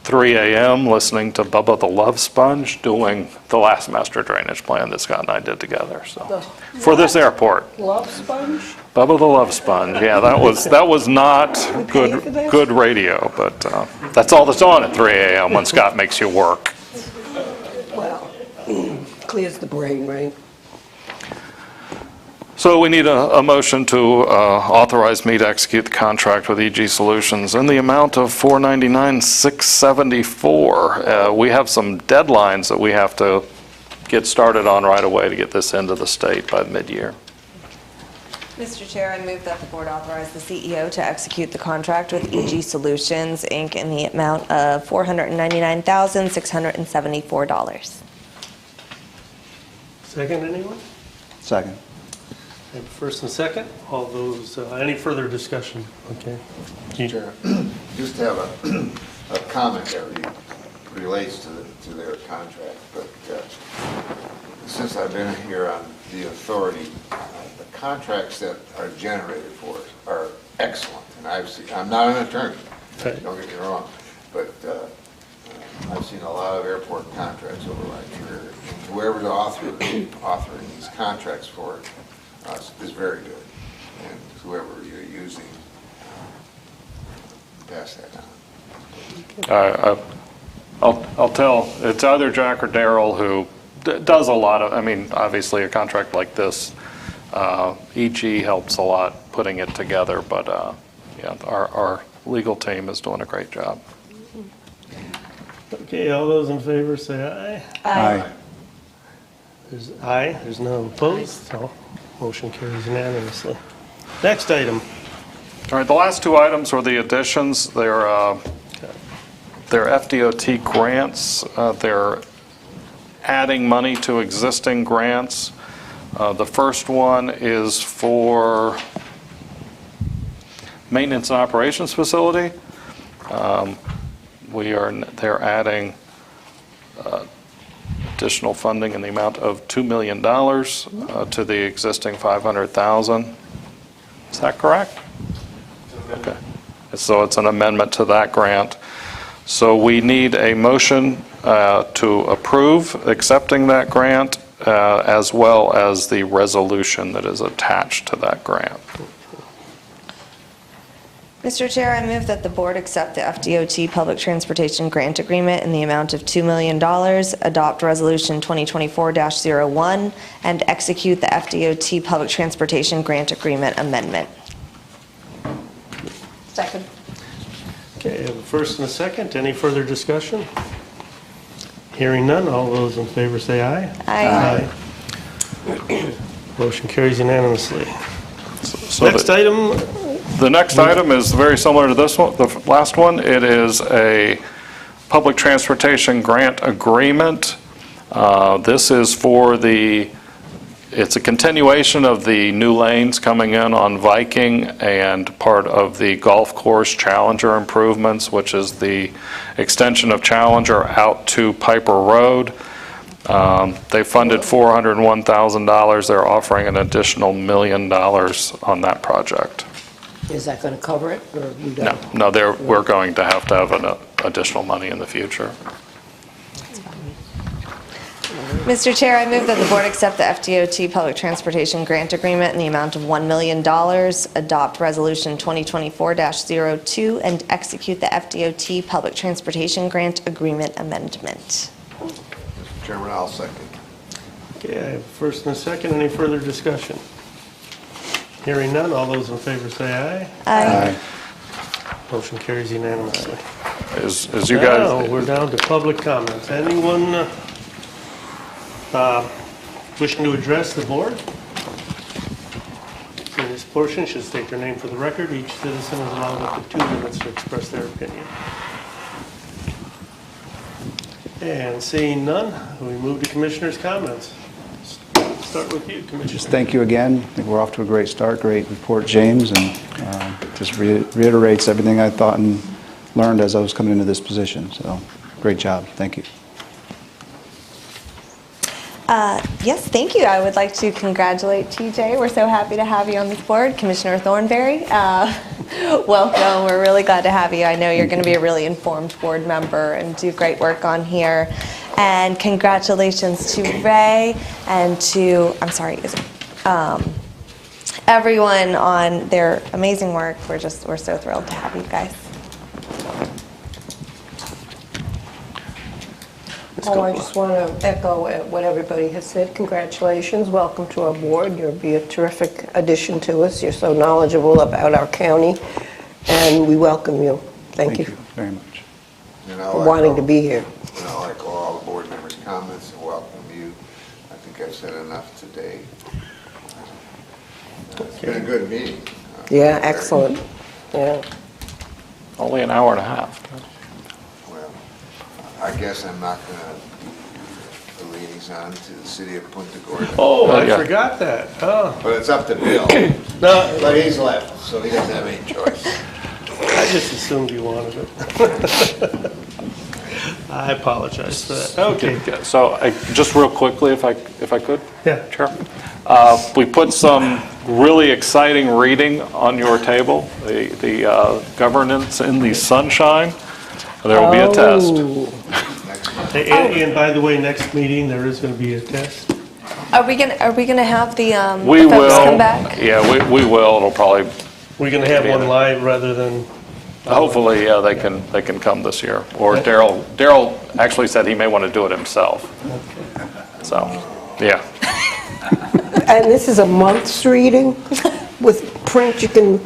3 a.m. listening to Bubba the Love Sponge doing the last master drainage plan that Scott and I did together. So for this airport, Love sponge? Bubba the Love Sponge. Yeah, that was not good radio, but that's all that's on at 3 a.m. when Scott makes you work. Well, clears the brain, right? So we need a motion to authorize me to execute the contract with EG Solutions in the amount of $499,674. We have some deadlines that we have to get started on right away to get this into the state by mid-year. Mr. Chair, I move that the board authorize the CEO to execute the contract with EG Solutions, Inc. in the amount of $499,674. Second, anyone? Second. Have first and second. All those, any further discussion? Okay. Chair, just have a comment that relates to their contract, but since I've been here on the authority, the contracts that are generated for us are excellent, and I'm not an attorney, don't get me wrong, but I've seen a lot of airport contracts over my career. Whoever's authoring these contracts for us is very good, and whoever you're using, pass that on. I'll tell, it's either Jack or Daryl who does a lot of, I mean, obviously a contract like this, EG helps a lot putting it together, but yeah, our legal team is doing a great job. Okay, all those in favor say aye. Aye. There's no opposed, so motion carries unanimously. Next item. All right, the last two items are the additions. They're FDOT grants. They're adding money to existing grants. The first one is for maintenance and operations facility. they're adding additional funding in the amount of $2 million to the existing $500,000. Is that correct? Okay. So it's an amendment to that grant. So we need a motion to approve accepting that grant as well as the resolution that is attached to that grant. Mr. Chair, I move that the board accept the FDOT Public Transportation Grant Agreement in the amount of $2 million, adopt Resolution 2024-01, and execute the FDOT Public Transportation Grant Agreement Amendment. Second. Okay, I have a first and a second. Any further discussion? Hearing none, all those in favor say aye. Aye. Aye. Motion carries unanimously. So Next item. The next item is very similar to this one, the last one. It is a public transportation grant agreement. This is for it's a continuation of the new lanes coming in on Viking and part of the golf course Challenger improvements, which is the extension of Challenger out to Piper Road. They funded $401,000. They're offering an additional $1 million on that project. Is that going to cover it, or we don't? No, we're going to have an additional money in the future. Mr. Chair, I move that the board accept the FDOT Public Transportation Grant Agreement in the amount of $1 million, adopt Resolution 2024-02, and execute the FDOT Public Transportation Grant Agreement Amendment. Mr. Chairman, I'll second. Okay, I have a first and a second. Any further discussion? Hearing none, all those in favor say aye. Aye. Motion carries unanimously. As you guys... Now, we're down to public comments. Anyone wishing to address the board? In this portion, should state their name for the record. Each citizen is allowed up to 2 minutes to express their opinion. And seeing none, we move to commissioners' comments. Start with you, Commissioner. Just thank you again. I think we're off to a great start. Great report, James, and just reiterates everything I thought and learned as I was coming into this position. So, great job. Thank you. Yes, thank you. I would like to congratulate TJ. We're so happy to have you on this board. Commissioner Thornberry, welcome. We're really glad to have you. I know you're going to be a really informed board member and do great work on here. And congratulations to Ray and to, everyone on their amazing work. We're so thrilled to have you guys. Oh, I just want to echo what everybody has said. Congratulations. Welcome to our board. You'll be a terrific addition to us. You're so knowledgeable about our county, and we welcome you. Thank you very much for wanting to be here. And I'll echo all the board members' comments and welcome you. I think I've said enough today. It's been a good meeting. Yeah, excellent. Yeah. Only an hour and a half. Well, I guess I'm not going to be the liaison to the city of Punta Gorda. Oh, I forgot that. Oh. But it's up to Bill. No. But he's left, so he doesn't have any choice. I just assumed you wanted it. I apologize for that. Okay. So just real quickly, if I could? Yeah. Sure. We put some really exciting reading on your table, the governance in the sunshine. There will be a test. And by the way, next meeting, there is going to be a test. Are we gonna have the We folks will. come back? Yeah, we will. It'll probably. We're going to have one live rather than. Hopefully, yeah, they can come this year. Or Daryl actually said he may want to do it himself. Okay. So, yeah. And this is a month's reading with print. You can.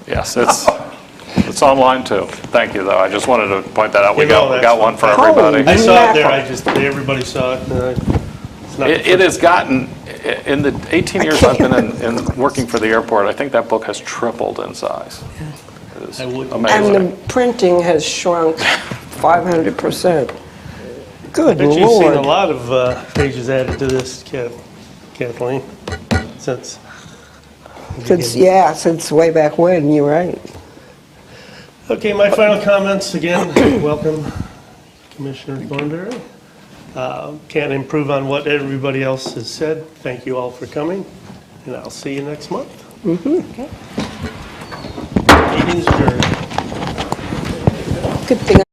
Yes, it's online too. Thank you, though. I just wanted to point that out. We You know, got one for everybody. I saw it there. Everybody saw it. It's not It has gotten, in the 18 years I've been in working for the airport, I think that book has tripled in size. It is amazing. And the printing has shrunk 500%. Good I bet you've seen a Lord. lot of pages added to this, Kathleen, since Since way back when, you're right. Okay, my final comments, again, welcome Commissioner Thornberry. Can't improve on what everybody else has said. Thank you all for coming, and I'll see you next month. Okay. Meeting's adjourned. Good thing